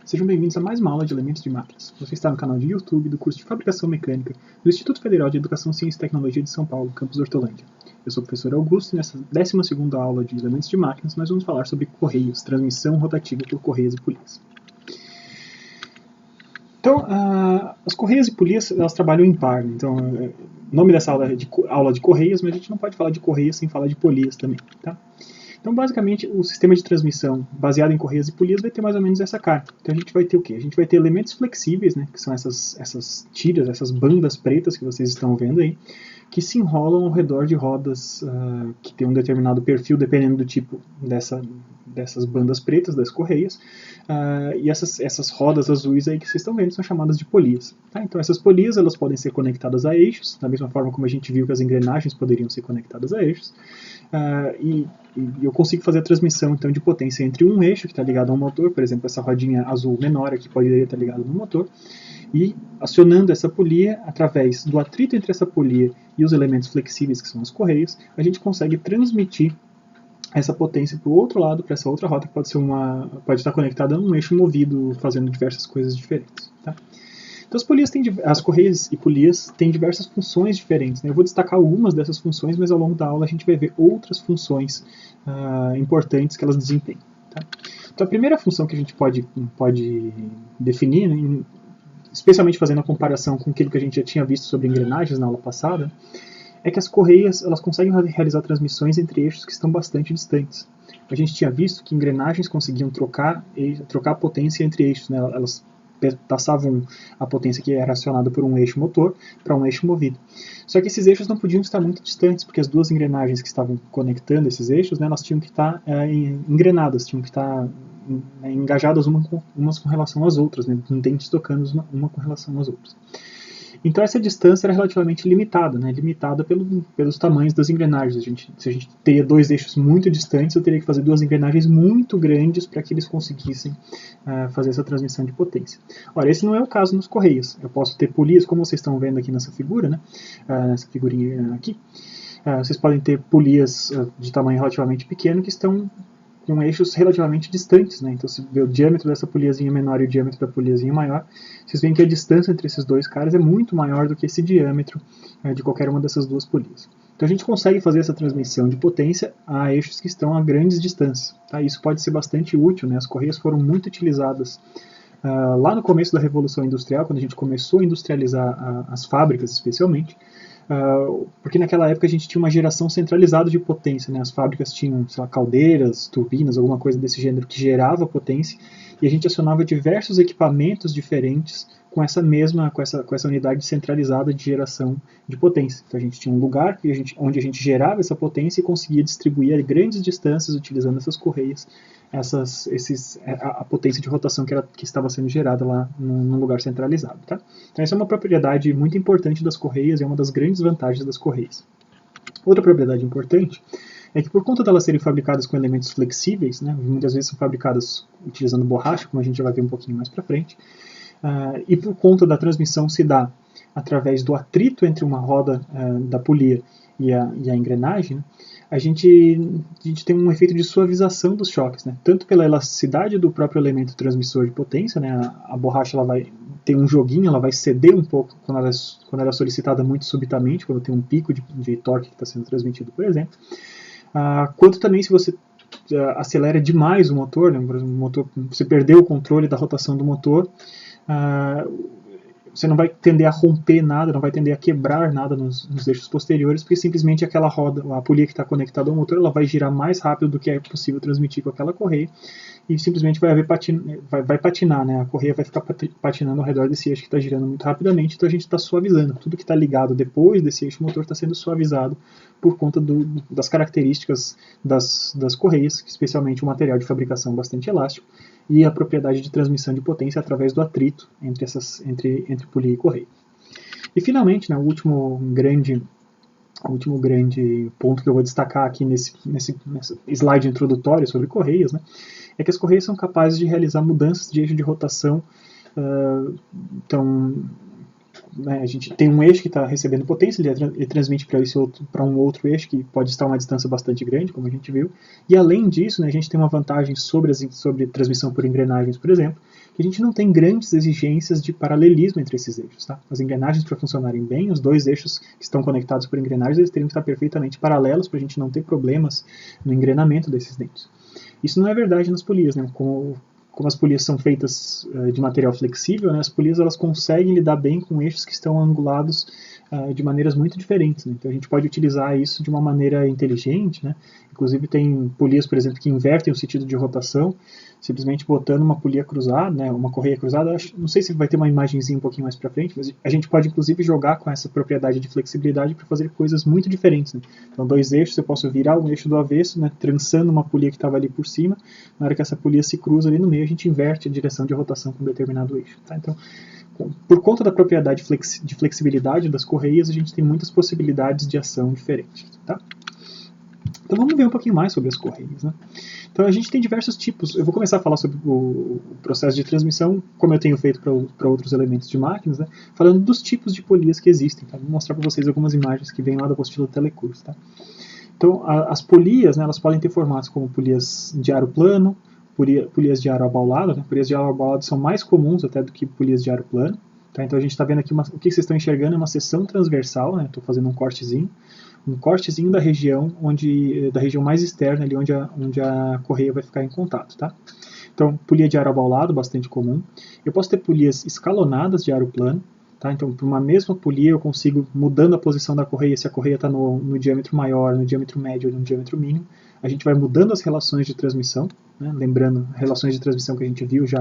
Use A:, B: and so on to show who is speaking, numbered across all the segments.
A: Sejam bem-vindos a mais uma aula de elementos de máquinas. Você está no canal de YouTube do curso de Fabricação Mecânica do Instituto Federal de Educação, Ciência e Tecnologia de São Paulo, campus Hortolândia. Eu sou o professor Augusto e nessa 12ª aula de elementos de máquinas nós vamos falar sobre correios, transmissão rotativa por correias e polias. Então, as correias e polias, elas trabalham em par. Então, o nome dessa aula é aula de correias, mas a gente não pode falar de correias sem falar de polias também, tá? Então, basicamente, o sistema de transmissão baseado em correias e polias vai ter mais ou menos essa cara. Então, a gente vai ter o quê? A gente vai ter elementos flexíveis, né, que são essas tiras, essas bandas pretas que vocês estão vendo aí, que se enrolam ao redor de rodas que tem um determinado perfil, dependendo do tipo dessas bandas pretas, das correias. E essas rodas azuis aí que vocês estão vendo são chamadas de polias. Tá? Então, essas polias elas podem ser conectadas a eixos, da mesma forma como a gente viu que as engrenagens poderiam ser conectadas a eixos. E eu consigo fazer a transmissão então de potência entre um eixo que está ligado a um motor, por exemplo, essa rodinha azul menor aqui poderia estar ligada no motor, e acionando essa polia, através do atrito entre essa polia e os elementos flexíveis, que são as correias, a gente consegue transmitir essa potência para o outro lado, para essa outra roda, que pode estar conectada a um eixo movido, fazendo diversas coisas diferentes. Tá? Então as correias e polias têm diversas funções diferentes, né? Eu vou destacar algumas dessas funções, mas ao longo da aula a gente vai ver outras funções importantes que elas desempenham. Tá? Então a primeira função que a gente pode definir, né, especialmente fazendo a comparação com aquilo que a gente já tinha visto sobre engrenagens na aula passada, é que as correias elas conseguem realizar transmissões entre eixos que estão bastante distantes. A gente tinha visto que engrenagens conseguiam trocar a potência entre eixos, né? Elas passavam a potência que era acionada por um eixo motor para um eixo movido. Só que esses eixos não podiam estar muito distantes, porque as duas engrenagens que estavam conectando esses eixos, né, elas tinham que estar engrenadas, tinham que estar engajadas umas com relação às outras, né, com dentes tocando uma com relação às outras. Então essa distância era relativamente limitada, né, limitada pelos tamanhos das engrenagens. Se a gente teria dois eixos muito distantes, eu teria que fazer duas engrenagens muito grandes para que eles conseguissem fazer essa transmissão de potência. Ora, esse não é o caso nos correios. Eu posso ter polias, como vocês estão vendo aqui nessa figura, né, nessa figurinha aqui. Vocês podem ter polias de tamanho relativamente pequeno que estão com eixos relativamente distantes, né? Então, se vê o diâmetro dessa poliazinha menor e o diâmetro da poliazinha maior, vocês veem que a distância entre esses dois caras é muito maior do que esse diâmetro de qualquer uma dessas duas polias. Então, a gente consegue fazer essa transmissão de potência a eixos que estão a grandes distâncias. Tá? Isso pode ser bastante útil, né? As correias foram muito utilizadas lá no começo da Revolução Industrial, quando a gente começou a industrializar as fábricas, especialmente, porque naquela época a gente tinha uma geração centralizada de potência, né? As fábricas tinham, sei lá, caldeiras, turbinas, alguma coisa desse gênero que gerava potência, e a gente acionava diversos equipamentos diferentes com essa unidade centralizada de geração de potência. Então a gente tinha um lugar onde a gente gerava essa potência e conseguia distribuir a grandes distâncias utilizando essas correias, a potência de rotação que estava sendo gerada lá num lugar centralizado. Tá? Então essa é uma propriedade muito importante das correias e é uma das grandes vantagens das correias. Outra propriedade importante é que por conta delas serem fabricadas com elementos flexíveis, né, muitas vezes são fabricadas utilizando borracha, como a gente já vai ver um pouquinho mais para frente, e por conta da transmissão se dá através do atrito entre uma roda da polia e a engrenagem, a gente tem um efeito de suavização dos choques, né? Tanto pela elasticidade do próprio elemento transmissor de potência, né? A borracha ela vai ter um joguinho, ela vai ceder um pouco quando ela é solicitada muito subitamente, quando tem um pico de torque que está sendo transmitido, por exemplo. Quanto também se você acelera demais o motor, né? Você perdeu o controle da rotação do motor, você não vai tender a romper nada, não vai tender a quebrar nada nos eixos posteriores, porque simplesmente aquela roda, a polia que está conectada ao motor, ela vai girar mais rápido do que é possível transmitir com aquela correia, e simplesmente vai patinar, né? A correia vai ficar patinando ao redor desse eixo que está girando muito rapidamente, então a gente está suavizando. Tudo que está ligado depois desse eixo motor está sendo suavizado por conta das características das correias, especialmente o material de fabricação bastante elástico, e a propriedade de transmissão de potência através do atrito entre polia e correia. E finalmente, né, o último grande ponto que eu vou destacar aqui nesse slide introdutório sobre correias, né, é que as correias são capazes de realizar mudanças de eixo de rotação. Então, né, a gente tem um eixo que está recebendo potência, ele transmite para um outro eixo que pode estar a uma distância bastante grande, como a gente viu, e além disso, né, a gente tem uma vantagem sobre transmissão por engrenagens, por exemplo, que a gente não tem grandes exigências de paralelismo entre esses eixos. Tá? As engrenagens, para funcionarem bem, os dois eixos que estão conectados por engrenagens, eles teriam que estar perfeitamente paralelos para a gente não ter problemas no engrenamento desses dentes. Isso não é verdade nas polias, né? Como as polias são feitas de material flexível, né, as polias elas conseguem lidar bem com eixos que estão angulados de maneiras muito diferentes. Né? Então a gente pode utilizar isso de uma maneira inteligente. Né? Inclusive tem polias, por exemplo, que invertem o sentido de rotação, simplesmente botando uma polia cruzada, né, uma correia cruzada. Não sei se vai ter uma imagenzinha um pouquinho mais para frente, mas a gente pode inclusive jogar com essa propriedade de flexibilidade para fazer coisas muito diferentes. Né? Então dois eixos, eu posso virar um eixo do avesso, né, trançando uma polia que estava ali por cima. Na hora que essa polia se cruza ali no meio, a gente inverte a direção de rotação com um determinado eixo. Tá? Então, por conta da propriedade de flexibilidade das correias, a gente tem muitas possibilidades de ação diferentes. Tá? Então vamos ver um pouquinho mais sobre as correias. Né? Então a gente tem diversos tipos. Eu vou começar a falar sobre o processo de transmissão, como eu tenho feito para outros elementos de máquinas, né? Falando dos tipos de polias que existem. Tá? Vou mostrar para vocês algumas imagens que vêm lá da apostila do telecurso. Tá? Então as polias, né, elas podem ter formatos como polias de aro plano, polias de aro abaulado. Né? Polias de aro abaulado são mais comuns até do que polias de aro plano. Tá? Então a gente está vendo aqui, o que vocês estão enxergando é uma seção transversal, né? Estou fazendo um cortezinho da região da região mais externa, ali onde a correia vai ficar em contato. Tá? Então, polia de aro abaulado, bastante comum. Eu posso ter polias escalonadas de aro plano. Tá? Então, por uma mesma polia, eu consigo, mudando a posição da correia, se a correia está no diâmetro maior, no diâmetro médio ou no diâmetro mínimo, a gente vai mudando as relações de transmissão. Né? Lembrando, relações de transmissão que a gente viu já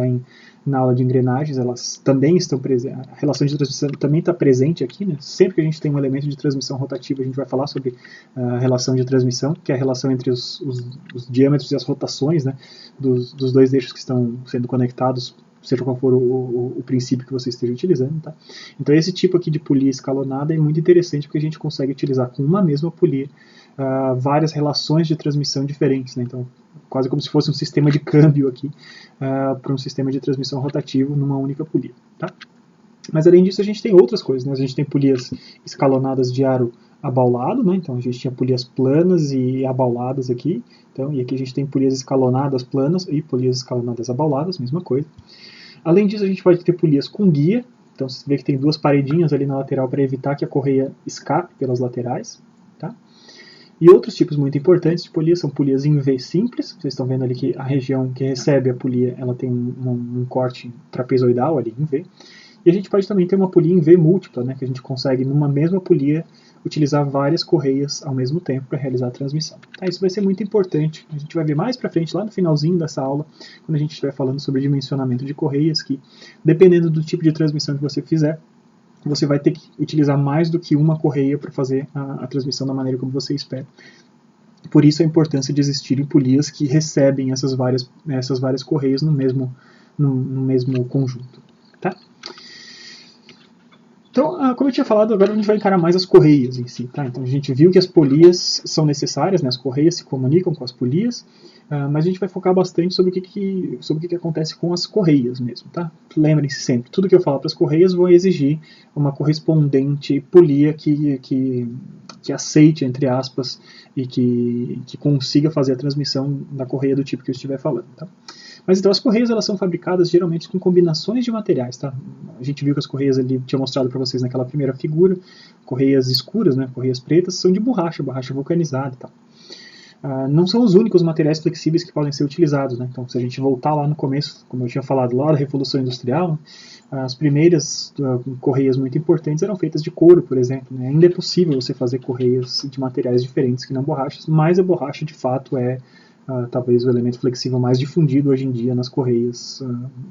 A: na aula de engrenagens, elas também estão presentes. A relação de transmissão também está presente aqui. Né? Sempre que a gente tem um elemento de transmissão rotativa, a gente vai falar sobre a relação de transmissão, que é a relação entre os diâmetros e as rotações, né? dos dois eixos que estão sendo conectados, seja qual for o princípio que você esteja utilizando. Tá? Então esse tipo aqui de polia escalonada é muito interessante porque a gente consegue utilizar com uma mesma polia várias relações de transmissão diferentes. Né? Então quase como se fosse um sistema de câmbio aqui para um sistema de transmissão rotativo numa única polia. Tá? Mas além disso a gente tem outras coisas. Né? A gente tem polias escalonadas de aro abaulado, né? Então a gente tinha polias planas e abauladas aqui. Então, e aqui a gente tem polias escalonadas planas e polias escalonadas abauladas, mesma coisa. Além disso, a gente pode ter polias com guia. Então, você vê que tem duas paredinhas ali na lateral para evitar que a correia escape pelas laterais. Tá? E outros tipos muito importantes de polias são polias em V simples. Vocês estão vendo ali que a região que recebe a polia ela tem um corte trapezoidal ali em V. E a gente pode também ter uma polia em V múltipla, né, que a gente consegue, numa mesma polia, utilizar várias correias ao mesmo tempo para realizar a transmissão. Tá, isso vai ser muito importante. A gente vai ver mais para frente, lá no finalzinho dessa aula, quando a gente estiver falando sobre dimensionamento de correias, que dependendo do tipo de transmissão que você fizer, você vai ter que utilizar mais do que uma correia para fazer a transmissão da maneira como você espera. Por isso a importância de existirem polias que recebem essas várias correias no mesmo conjunto. Tá? Então, como eu tinha falado, agora a gente vai encarar mais as correias em si. Tá? Então a gente viu que as polias são necessárias, né? As correias se comunicam com as polias, mas a gente vai focar bastante sobre o que acontece com as correias mesmo. Tá? Lembrem-se sempre, tudo que eu falar para as correias vou exigir uma correspondente polia que aceite, entre aspas, e que consiga fazer a transmissão da correia do tipo que eu estiver falando. Tá? Mas então as correias elas são fabricadas geralmente com combinações de materiais. Tá? A gente viu que as correias ali, tinha mostrado para vocês naquela primeira figura, correias escuras, né, correias pretas, são de borracha vulcanizada. Tá? Não são os únicos materiais flexíveis que podem ser utilizados. Né? Então se a gente voltar lá no começo, como eu tinha falado lá da Revolução Industrial, as primeiras correias muito importantes eram feitas de couro, por exemplo. Né? Ainda é possível você fazer correias de materiais diferentes que não borrachas, mas a borracha de fato é talvez o elemento flexível mais difundido hoje em dia nas correias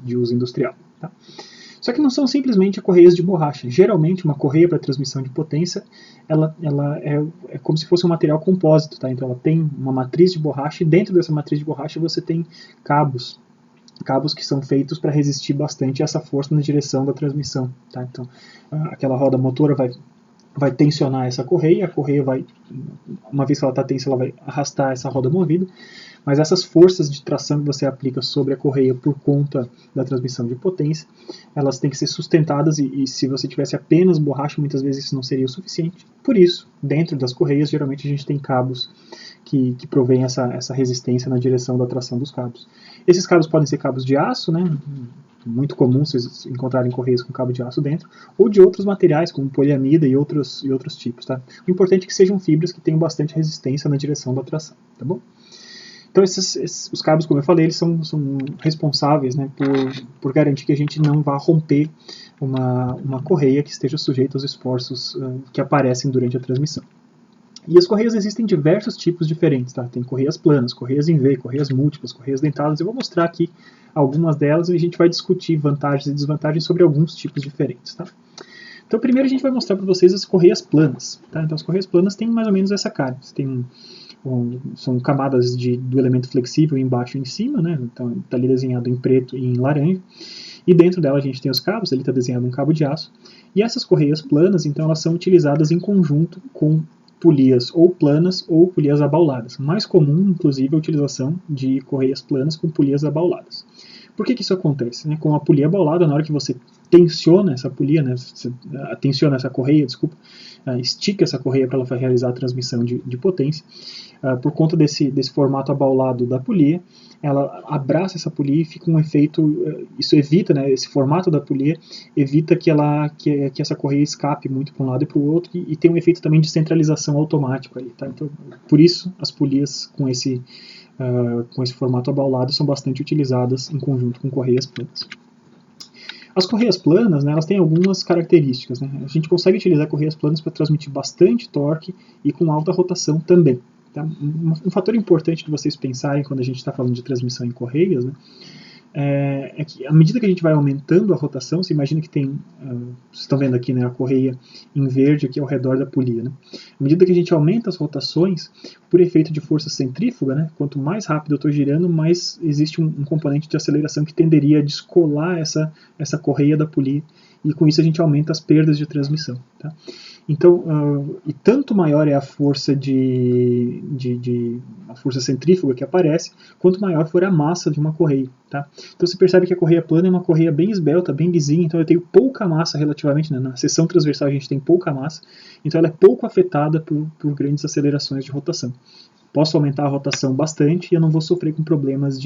A: de uso industrial. Tá? Só que não são simplesmente correias de borracha. Geralmente, uma correia para transmissão de potência, ela é como se fosse um material compósito. Tá? Então, ela tem uma matriz de borracha e dentro dessa matriz de borracha você tem cabos que são feitos para resistir bastante a essa força na direção da transmissão. Tá? Então, aquela roda motora vai tensionar essa correia, a correia vai, uma vez que ela está tensa, ela vai arrastar essa roda movida, mas essas forças de tração que você aplica sobre a correia por conta da transmissão de potência, elas têm que ser sustentadas e se você tivesse apenas borracha, muitas vezes isso não seria o suficiente. Por isso, dentro das correias, geralmente a gente tem cabos que provêm essa resistência na direção da tração dos cabos. Esses cabos podem ser cabos de aço, né? muito comum vocês encontrarem correias com cabo de aço dentro, ou de outros materiais, como poliamida e outros tipos. Tá? O importante é que sejam fibras que tenham bastante resistência na direção da tração. Tá bom? Então, os cabos, como eu falei, eles são responsáveis, né, por garantir que a gente não vá romper uma correia que esteja sujeita aos esforços que aparecem durante a transmissão. E as correias existem diversos tipos diferentes, tá? Tem correias planas, correias em V, correias múltiplas, correias dentadas. Eu vou mostrar aqui algumas delas e a gente vai discutir vantagens e desvantagens sobre alguns tipos diferentes, tá? Então, primeiro a gente vai mostrar para vocês as correias planas, tá? Então, as correias planas têm mais ou menos essa cara. Você tem são camadas do elemento flexível embaixo e em cima, né? Então, está ali desenhado em preto e em laranja. E dentro dela a gente tem os cabos, ali está desenhado um cabo de aço. E essas correias planas, então, elas são utilizadas em conjunto com polias ou planas ou polias abauladas. Mais comum, inclusive, a utilização de correias planas com polias abauladas. Por que isso acontece? Com a polia abaulada, na hora que você tensiona essa polia, né, tensiona essa correia, desculpa, estica essa correia para ela realizar a transmissão de potência, por conta desse formato abaulado da polia, ela abraça essa polia e fica um efeito, isso evita, né, esse formato da polia evita que essa correia escape muito para um lado e para o outro, e tem um efeito também de centralização automático ali, tá? Então, por isso as polias com esse formato abaulado são bastante utilizadas em conjunto com correias planas. As correias planas, né, elas têm algumas características, né? A gente consegue utilizar correias planas para transmitir bastante torque e com alta rotação também. Tá? Um fator importante de vocês pensarem quando a gente está falando de transmissão em correias, né, é que à medida que a gente vai aumentando a rotação, você imagina que tem, vocês estão vendo aqui, né, a correia em verde aqui ao redor da polia, né? À medida que a gente aumenta as rotações, por efeito de força centrífuga, né, quanto mais rápido eu estou girando, mais existe um componente de aceleração que tenderia a descolar essa correia da polia, e com isso a gente aumenta as perdas de transmissão. Tá? Então, e tanto maior é a força a força centrífuga que aparece, quanto maior for a massa de uma correia. Tá? Então você percebe que a correia plana é uma correia bem esbelta, bem lisinha, então eu tenho pouca massa relativamente, né? Na seção transversal a gente tem pouca massa, então ela é pouco afetada por grandes acelerações de rotação. Posso aumentar a rotação bastante e eu não vou sofrer com problemas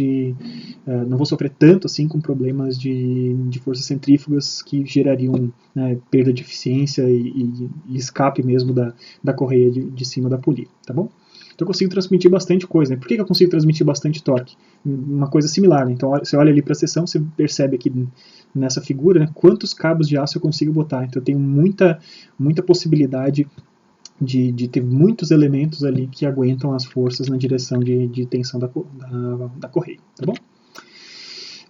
A: não vou sofrer tanto assim com problemas de forças centrífugas que gerariam, né, perda de eficiência e escape mesmo da correia de cima da polia, tá bom? Então eu consigo transmitir bastante coisa, né? Por que eu consigo transmitir bastante torque? Uma coisa similar, né? Então você olha ali para a seção, você percebe aqui nessa figura, né, quantos cabos de aço eu consigo botar. Então eu tenho muita possibilidade de ter muitos elementos ali que aguentam as forças na direção de tensão da correia, tá bom?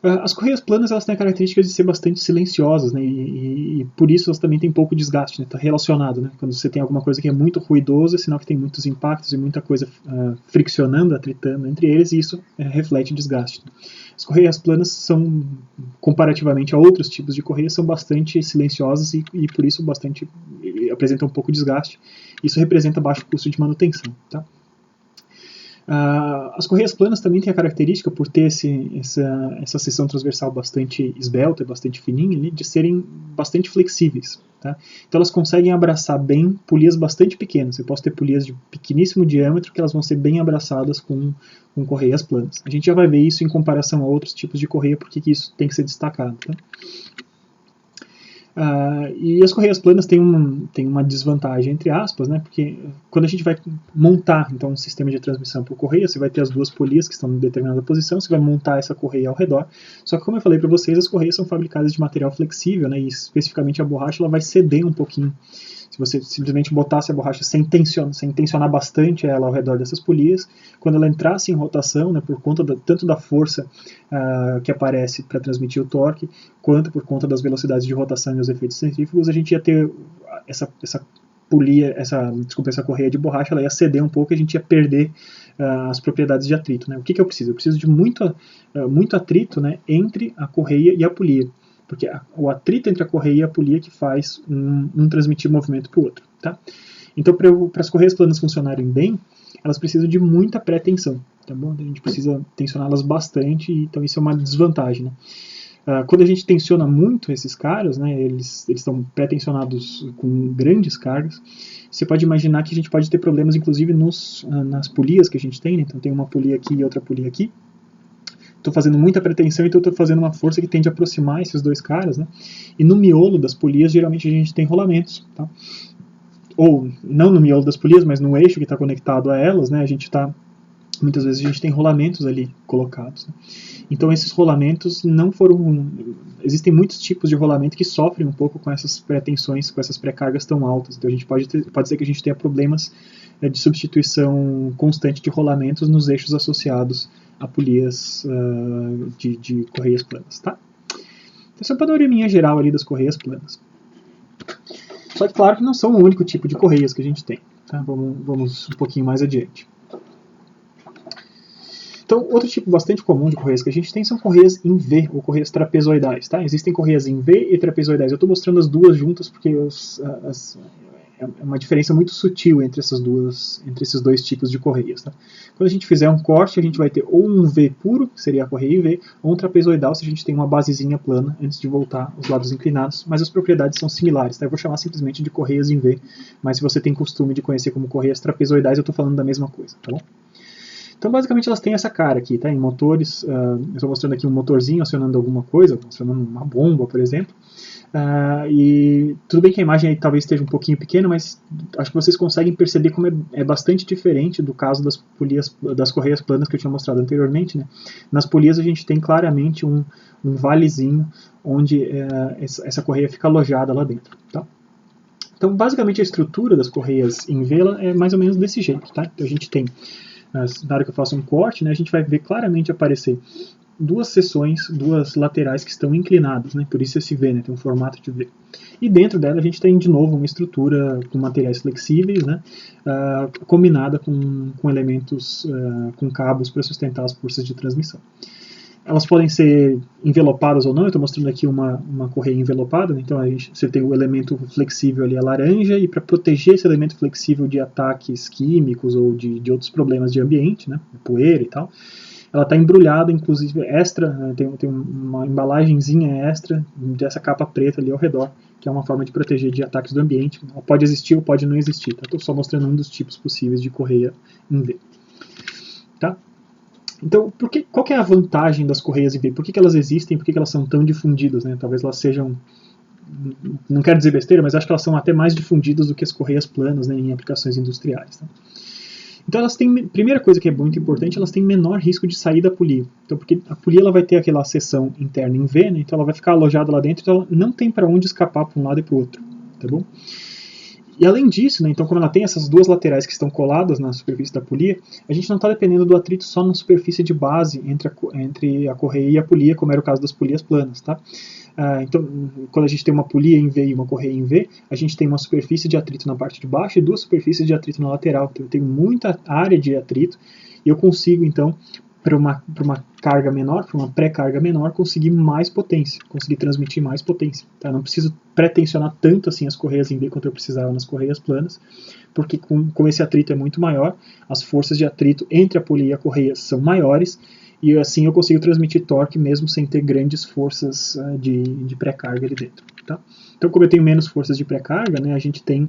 A: As correias planas, elas têm a característica de ser bastante silenciosas, né, e por isso elas também têm pouco desgaste, né, tá relacionado, né, quando você tem alguma coisa que é muito ruidosa, é sinal que tem muitos impactos e muita coisa friccionando, atritando entre eles, e isso reflete desgaste. As correias planas são, comparativamente a outros tipos de correias, são bastante silenciosas e por isso apresentam um pouco de desgaste. Isso representa baixo custo de manutenção, tá? As correias planas também têm a característica, por ter essa seção transversal bastante esbelta, bastante fininha, ali, de serem bastante flexíveis. Tá? Então elas conseguem abraçar bem polias bastante pequenas. Eu posso ter polias de pequeníssimo diâmetro que elas vão ser bem abraçadas com correias planas. A gente já vai ver isso em comparação a outros tipos de correia, porque isso tem que ser destacado. Tá? E as correias planas têm uma desvantagem, entre aspas, né, porque quando a gente vai montar então, um sistema de transmissão por correia, você vai ter as duas polias que estão em determinada posição, você vai montar essa correia ao redor, só que como eu falei para vocês, as correias são fabricadas de material flexível, né, e especificamente a borracha ela vai ceder um pouquinho. Se você simplesmente botasse a borracha sem tensionar bastante ela ao redor dessas polias, quando ela entrasse em rotação, né, por conta tanto da força que aparece para transmitir o torque, quanto por conta das velocidades de rotação e os efeitos centrífugos, a gente ia ter essa correia de borracha, ela ia ceder um pouco e a gente ia perder as propriedades de atrito. Né? O que eu preciso? Eu preciso de muito atrito, né, entre a correia e a polia. Porque o atrito entre a correia e a polia que faz um transmitir movimento para o outro. Tá? Então, para as correias planas funcionarem bem, elas precisam de muita pré-tensão. Tá bom? A gente precisa tensioná-las bastante, então isso é uma desvantagem. Né? Quando a gente tensiona muito esses caras, né, eles estão pré-tensionados com grandes cargas, você pode imaginar que a gente pode ter problemas, inclusive, nas polias que a gente tem. Né? Então, tem uma polia aqui e outra polia aqui. estou fazendo muita pretensão, então eu estou fazendo uma força que tende a aproximar esses dois caras, né? E no miolo das polias, geralmente a gente tem rolamentos, tá? Ou não no miolo das polias, mas no eixo que está conectado a elas, né? Muitas vezes a gente tem rolamentos ali colocados, né? Então esses rolamentos não foram... Existem muitos tipos de rolamento que sofrem um pouco com essas pretensões, com essas pré-cargas tão altas. Então a gente pode ser que a gente tenha problemas de substituição constante de rolamentos nos eixos associados a polias de correias planas, tá? Essa é uma panoraminha geral ali das correias planas. Só que claro que não são o único tipo de correias que a gente tem, tá? Vamos um pouquinho mais adiante. Então, outro tipo bastante comum de correias que a gente tem são correias em V, ou correias trapezoidais, tá? Existem correias em V e trapezoidais. Eu estou mostrando as duas juntas porque é uma diferença muito sutil entre esses dois tipos de correias, tá? Quando a gente fizer um corte, a gente vai ter ou um V puro, que seria a correia em V, ou um trapezoidal, se a gente tem uma basezinha plana antes de voltar os lados inclinados, mas as propriedades são similares, tá? Eu vou chamar simplesmente de correias em V, mas se você tem costume de conhecer como correias trapezoidais, eu estou falando da mesma coisa, tá bom? Então, basicamente, elas têm essa cara aqui, tá? Em motores, eu estou mostrando aqui um motorzinho acionando alguma coisa, acionando uma bomba, por exemplo. E tudo bem que a imagem aí talvez esteja um pouquinho pequena, mas acho que vocês conseguem perceber como é bastante diferente do caso das correias planas que eu tinha mostrado anteriormente, né? Nas polias a gente tem claramente um valezinho onde essa correia fica alojada lá dentro, tá? Então, basicamente, a estrutura das correias em V é mais ou menos desse jeito, tá? Então, a gente tem... Na hora que eu faço um corte, né, a gente vai ver claramente aparecer duas seções, duas laterais que estão inclinadas, né, por isso esse V, né, tem um formato de V. E dentro dela a gente tem de novo uma estrutura com materiais flexíveis, né, combinada com elementos, com cabos para sustentar as forças de transmissão. Elas podem ser envelopadas ou não, eu estou mostrando aqui uma correia envelopada, né? Então você tem o elemento flexível ali, a laranja, e para proteger esse elemento flexível de ataques químicos ou de outros problemas de ambiente, né? Poeira e tal, ela está embrulhada, inclusive extra, né? Tem uma embalagenzinha extra dessa capa preta ali ao redor, que é uma forma de proteger de ataques do ambiente. Ela pode existir ou pode não existir, tá? Estou só mostrando um dos tipos possíveis de correia em V. Tá? Então, qual que é a vantagem das correias em V? Por que elas existem? Por que elas são tão difundidas, né? Talvez elas sejam, não quero dizer besteira, mas acho que elas são até mais difundidas do que as correias planas, né, em aplicações industriais. Tá? Então, elas têm, primeira coisa que é muito importante, elas têm menor risco de sair da polia. Então, porque a polia ela vai ter aquela seção interna em V, né? Então ela vai ficar alojada lá dentro, então ela não tem para onde escapar para um lado e para o outro, tá bom? E além disso, né, então como ela tem essas duas laterais que estão coladas na superfície da polia, a gente não está dependendo do atrito só na superfície de base entre a correia e a polia, como era o caso das polias planas, tá? Então, quando a gente tem uma polia em V e uma correia em V, a gente tem uma superfície de atrito na parte de baixo e duas superfícies de atrito na lateral. Então eu tenho muita área de atrito e eu consigo, então, para uma carga menor, para uma pré-carga menor, conseguir mais potência, conseguir transmitir mais potência. Tá? Não preciso pré-tensionar tanto assim as correias em V quanto eu precisava nas correias planas, porque como esse atrito é muito maior, as forças de atrito entre a polia e a correia são maiores, e assim eu consigo transmitir torque mesmo sem ter grandes forças de pré-carga ali dentro. Tá? Então, como eu tenho menos forças de pré-carga, né, a gente tem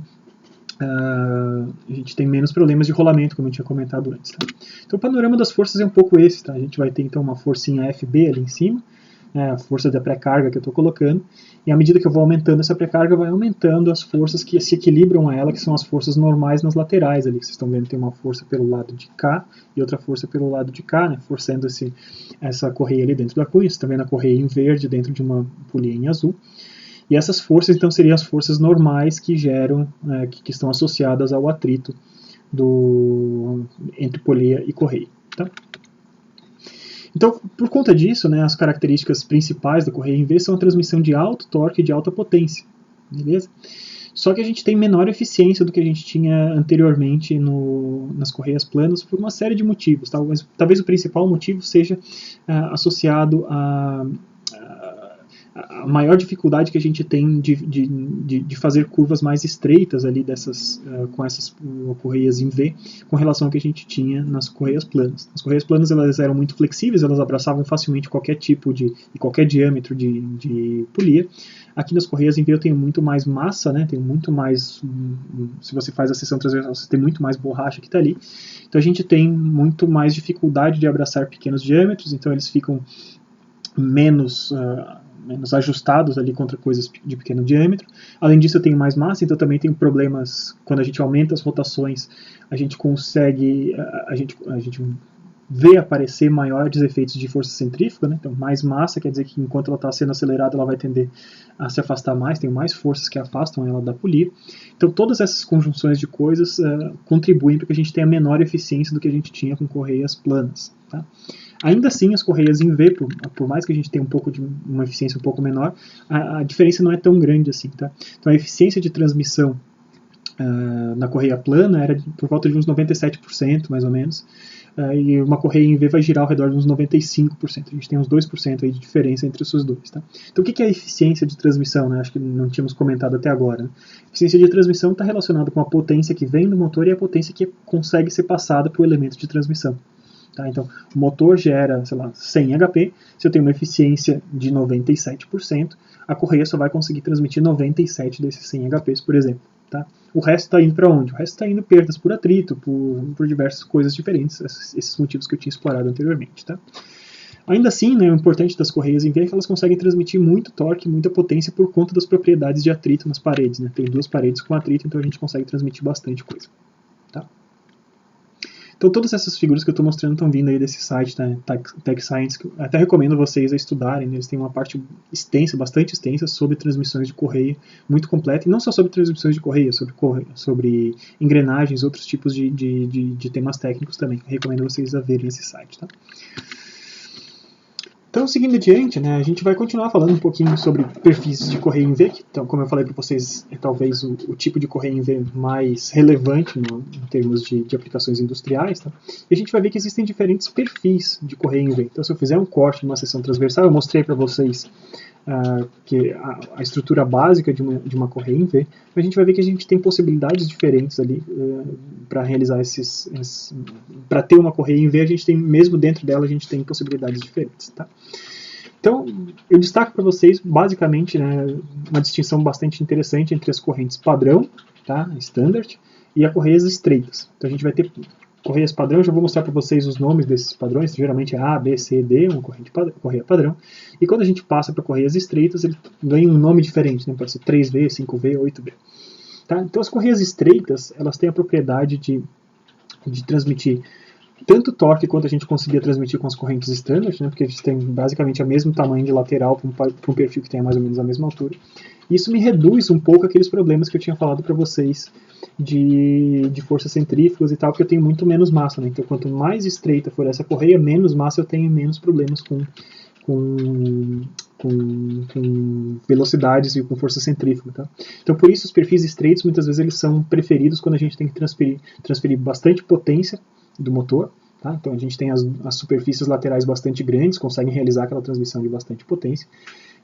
A: menos problemas de rolamento, como eu tinha comentado antes. Tá? Então o panorama das forças é um pouco esse. Tá? A gente vai ter então uma forcinha FB ali em cima, a força da pré-carga que eu estou colocando, e à medida que eu vou aumentando essa pré-carga, vai aumentando as forças que se equilibram a ela, que são as forças normais nas laterais ali, que vocês estão vendo, tem uma força pelo lado de cá e outra força pelo lado de cá, né, forçando essa correia ali dentro da cunha. Vocês estão vendo a correia em verde dentro de uma polia em azul. E essas forças, então, seriam as forças normais que geram, que estão associadas ao atrito entre polia e correia. Tá? Então, por conta disso, né, as características principais da correia em V são a transmissão de alto torque e de alta potência. Beleza? Só que a gente tem menor eficiência do que a gente tinha anteriormente nas correias planas por uma série de motivos. Talvez o principal motivo seja associado a maior dificuldade que a gente tem de fazer curvas mais estreitas ali com essas correias em V com relação ao que a gente tinha nas correias planas. As correias planas elas eram muito flexíveis, elas abraçavam facilmente qualquer tipo e qualquer diâmetro de polia. Aqui nas correias em V eu tenho muito mais massa, né? Tenho muito mais, se você faz a seção transversal, você tem muito mais borracha que está ali. Então a gente tem muito mais dificuldade de abraçar pequenos diâmetros, então eles ficam menos ajustados ali contra coisas de pequeno diâmetro. Além disso, eu tenho mais massa, então também tenho problemas quando a gente aumenta as rotações, a gente consegue, a gente vê aparecer maiores efeitos de força centrífuga, né? Então mais massa quer dizer que enquanto ela está sendo acelerada, ela vai tender a se afastar mais, tem mais forças que afastam ela da polia. Então todas essas conjunções de coisas contribuem para que a gente tenha menor eficiência do que a gente tinha com correias planas, tá? Ainda assim, as correias em V, por mais que a gente tenha uma eficiência um pouco menor, a diferença não é tão grande assim, tá? Então a eficiência de transmissão na correia plana era por volta de uns 97%, mais ou menos, e uma correia em V vai girar ao redor de uns 95%. A gente tem uns 2% aí de diferença entre os dois, tá? Então o que é a eficiência de transmissão, né? Acho que não tínhamos comentado até agora, né? A eficiência de transmissão está relacionada com a potência que vem do motor e a potência que consegue ser passada para o elemento de transmissão. Tá? Então, o motor gera, sei lá, 100 HP, se eu tenho uma eficiência de 97%, a correia só vai conseguir transmitir 97 desses 100 HPs, por exemplo. Tá? O resto está indo para onde? O resto está indo perdas por atrito, por diversas coisas diferentes, esses motivos que eu tinha explorado anteriormente. Tá? Ainda assim, né, o importante das correias em V é que elas conseguem transmitir muito torque, muita potência por conta das propriedades de atrito nas paredes. Né? Tem duas paredes com atrito, então a gente consegue transmitir bastante coisa. Tá? Então todas essas figuras que eu estou mostrando estão vindo aí desse site, tá? Tech Science, que eu até recomendo vocês a estudarem, né? Eles têm uma parte extensa, bastante extensa, sobre transmissões de correia, muito completa, e não só sobre transmissões de correia, sobre engrenagens, outros tipos de temas técnicos também. Eu recomendo vocês a verem esse site, tá? Então, seguindo adiante, né, a gente vai continuar falando um pouquinho sobre perfis de correia em V, que, então, como eu falei para vocês, é talvez o tipo de correia em V mais relevante em termos de aplicações industriais. Tá? E a gente vai ver que existem diferentes perfis de correia em V. Então, se eu fizer um corte numa seção transversal, eu mostrei para vocês que a estrutura básica de uma correia em V, a gente vai ver que a gente tem possibilidades diferentes ali para realizar para ter uma correia em V, a gente tem, mesmo dentro dela, a gente tem possibilidades diferentes. Tá? Então, eu destaco para vocês, basicamente, né, uma distinção bastante interessante entre as correntes padrão, tá, standard, e as correias estreitas. Então, a gente vai ter correias padrão, eu já vou mostrar para vocês os nomes desses padrões, geralmente é A, B, C, D, uma correia padrão, e quando a gente passa para correias estreitas, ele ganha um nome diferente, né? Pode ser 3V, 5V, 8V. Tá? Então as correias estreitas, elas têm a propriedade de transmitir tanto torque quanto a gente conseguia transmitir com as correntes standard, né? Porque eles têm basicamente o mesmo tamanho de lateral para um perfil que tem mais ou menos a mesma altura. Isso me reduz um pouco aqueles problemas que eu tinha falado para vocês de forças centrífugas e tal, porque eu tenho muito menos massa, né? Então, quanto mais estreita for essa correia, menos massa eu tenho, menos problemas com velocidades e com força centrífuga. Tá? Então, por isso, os perfis estreitos, muitas vezes, eles são preferidos quando a gente tem que transferir bastante potência do motor. Tá? Então, a gente tem as superfícies laterais bastante grandes, conseguem realizar aquela transmissão de bastante potência.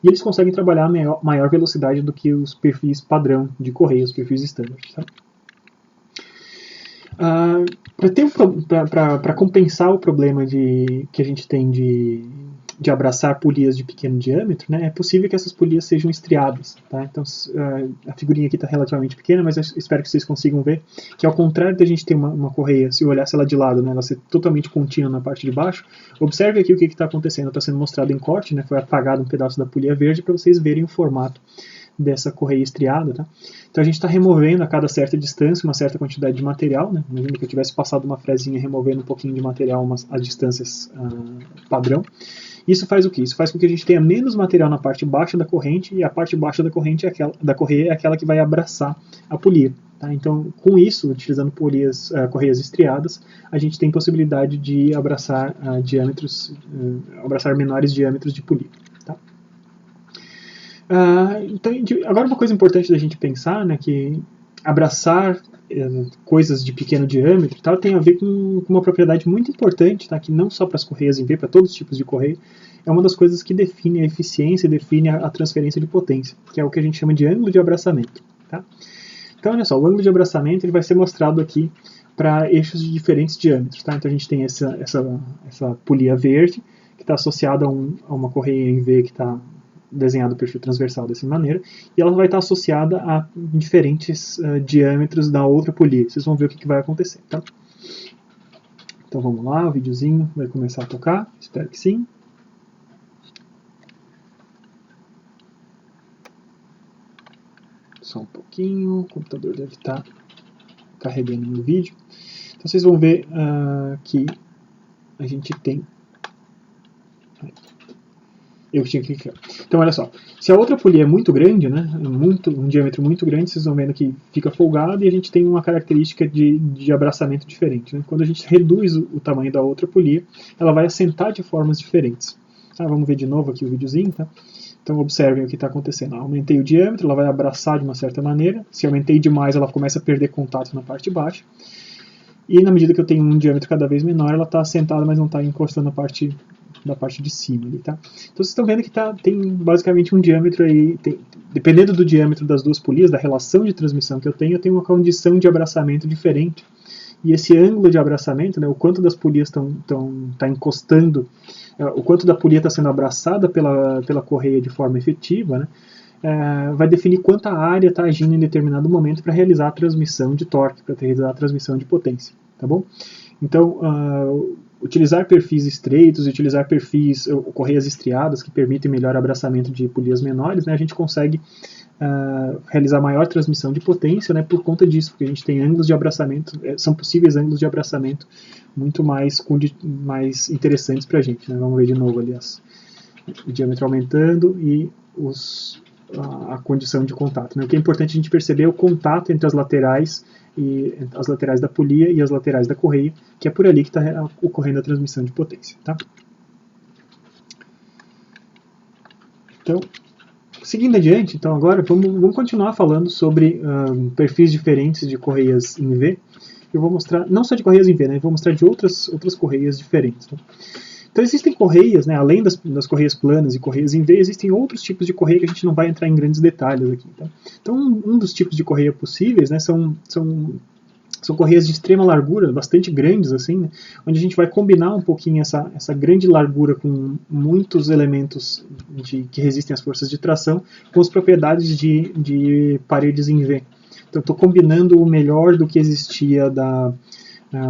A: E eles conseguem trabalhar a maior velocidade do que os perfis padrão de correia, os perfis standard. Tá? Para compensar o problema que a gente tem de abraçar polias de pequeno diâmetro, né, é possível que essas polias sejam estriadas. Tá? Então, a figurinha aqui está relativamente pequena, mas eu espero que vocês consigam ver que, ao contrário da gente ter uma correia, se eu olhasse ela de lado, né, ela ser totalmente contínua na parte de baixo, observe aqui o que está acontecendo. Está sendo mostrado em corte, né, foi apagado um pedaço da polia verde para vocês verem o formato dessa correia estriada. Tá? Então a gente está removendo a cada certa distância uma certa quantidade de material. Né? Imagina que eu tivesse passado uma fresinha removendo um pouquinho de material a distâncias padrão. Isso faz o quê? Isso faz com que a gente tenha menos material na parte baixa da corrente, e a parte baixa da corrente da correia é aquela que vai abraçar a polia. Tá? Então, com isso, utilizando correias estriadas, a gente tem possibilidade de abraçar abraçar menores diâmetros de polia. Tá? Então, agora uma coisa importante da gente pensar, né, que abraçar coisas de pequeno diâmetro tal, tem a ver com uma propriedade muito importante, tá, que não só para as correias em V, para todos os tipos de correia, é uma das coisas que define a eficiência e define a transferência de potência, que é o que a gente chama de ângulo de abraçamento. Tá? Então, olha só, o ângulo de abraçamento ele vai ser mostrado aqui para eixos de diferentes diâmetros. Tá? Então, a gente tem essa polia verde, que está associada a uma correia em V que está desenhado o perfil transversal dessa maneira, e ela vai estar associada a diferentes diâmetros da outra polia. Vocês vão ver o que vai acontecer, tá? Então vamos lá, o videozinho vai começar a tocar, espero que sim. Só um pouquinho, o computador deve estar carregando no vídeo. Então vocês vão ver que a gente tem... Eu tinha que clicar. Então olha só, se a outra polia é muito grande, né, um diâmetro muito grande, vocês vão vendo que fica folgado e a gente tem uma característica de abraçamento diferente. Né? Quando a gente reduz o tamanho da outra polia, ela vai assentar de formas diferentes. Vamos ver de novo aqui o videozinho, tá? Então observem o que está acontecendo. Aumentei o diâmetro, ela vai abraçar de uma certa maneira. Se aumentei demais, ela começa a perder contato na parte de baixo. E na medida que eu tenho um diâmetro cada vez menor, ela está assentada, mas não está encostando na parte da parte de cima ali, tá? Então vocês estão vendo que tem basicamente um diâmetro aí, dependendo do diâmetro das duas polias, da relação de transmissão que eu tenho uma condição de abraçamento diferente. E esse ângulo de abraçamento, né, o quanto das polias tá encostando, o quanto da polia está sendo abraçada pela correia de forma efetiva, né, vai definir quanta área está agindo em determinado momento para realizar a transmissão de torque, para realizar a transmissão de potência, tá bom? Então, utilizar perfis estreitos, utilizar perfis ou correias estriadas que permitem melhor abraçamento de polias menores, né, a gente consegue realizar maior transmissão de potência, né, por conta disso, porque a gente tem ângulos de abraçamento, são possíveis ângulos de abraçamento muito mais interessantes para a gente. Né? Vamos ver de novo ali o diâmetro aumentando e a condição de contato. Né? O que é importante a gente perceber é o contato entre as laterais da polia e as laterais da correia, que é por ali que está ocorrendo a transmissão de potência. Tá? Então, seguindo adiante, então agora vamos continuar falando sobre perfis diferentes de correias em V. Eu vou mostrar, não só de correias em V, né, eu vou mostrar de outras correias diferentes. Tá? Então existem correias, né, além das correias planas e correias em V, existem outros tipos de correia que a gente não vai entrar em grandes detalhes aqui. Tá? Então um dos tipos de correia possíveis, né, são correias de extrema largura, bastante grandes, assim, né, onde a gente vai combinar um pouquinho essa grande largura com muitos elementos que resistem às forças de tração, com as propriedades de paredes em V. Então, estou combinando o melhor do que existia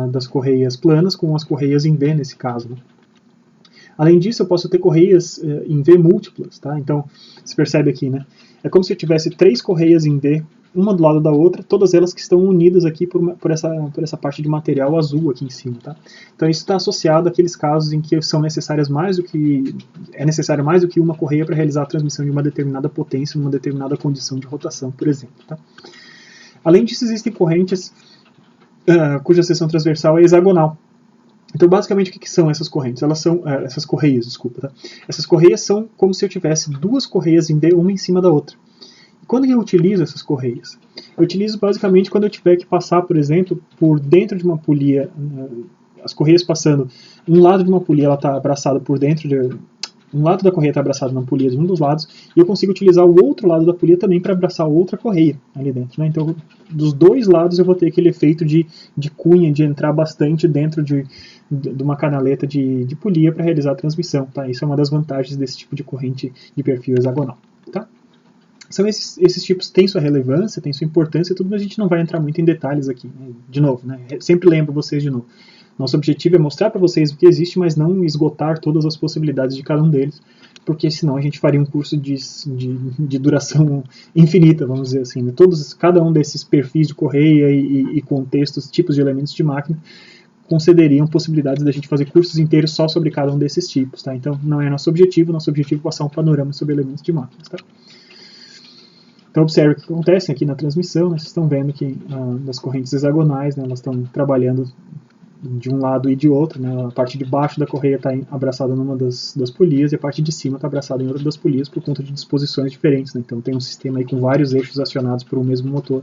A: das correias planas com as correias em V, nesse caso. Né. Além disso, eu posso ter correias em V múltiplas. Tá? Então, você percebe aqui, né? É como se eu tivesse 3 correias em V, uma do lado da outra, todas elas que estão unidas aqui por essa parte de material azul aqui em cima. Tá? Então isso está associado àqueles casos em que é necessário mais do que uma correia para realizar a transmissão de uma determinada potência, numa determinada condição de rotação, por exemplo. Tá? Além disso, existem correntes cuja seção transversal é hexagonal. Então, basicamente, o que são essas correntes? Essas correias, desculpa. Tá? Essas correias são como se eu tivesse 2 correias em V, uma em cima da outra. Quando eu utilizo essas correias? Eu utilizo basicamente quando eu tiver que passar, por exemplo, por dentro de uma polia, as correias passando, um lado de uma polia ela está abraçada por dentro, um lado da correia está abraçado na polia de um dos lados, e eu consigo utilizar o outro lado da polia também para abraçar outra correia ali dentro. Né? Então, dos dois lados eu vou ter aquele efeito de cunha, de entrar bastante dentro de uma canaleta de polia para realizar a transmissão. Tá? Isso é uma das vantagens desse tipo de corrente de perfil hexagonal. Tá? São esses tipos têm sua relevância, têm sua importância e tudo, mas a gente não vai entrar muito em detalhes aqui. Né? De novo, né? Sempre lembro vocês de novo. Nosso objetivo é mostrar para vocês o que existe, mas não esgotar todas as possibilidades de cada um deles, porque senão a gente faria um curso de duração infinita, vamos dizer assim. Né? Cada um desses perfis de correia e contextos, tipos de elementos de máquina, concederiam possibilidades da gente fazer cursos inteiros só sobre cada um desses tipos. Tá? Então não é nosso objetivo é passar um panorama sobre elementos de máquinas. Tá? Então observe o que acontece aqui na transmissão, né? Vocês estão vendo que das correntes hexagonais, né, elas estão trabalhando de um lado e de outro, né? A parte de baixo da correia está abraçada numa das polias e a parte de cima está abraçada em outra das polias por conta de disposições diferentes. Né? Então tem um sistema aí com vários eixos acionados por um mesmo motor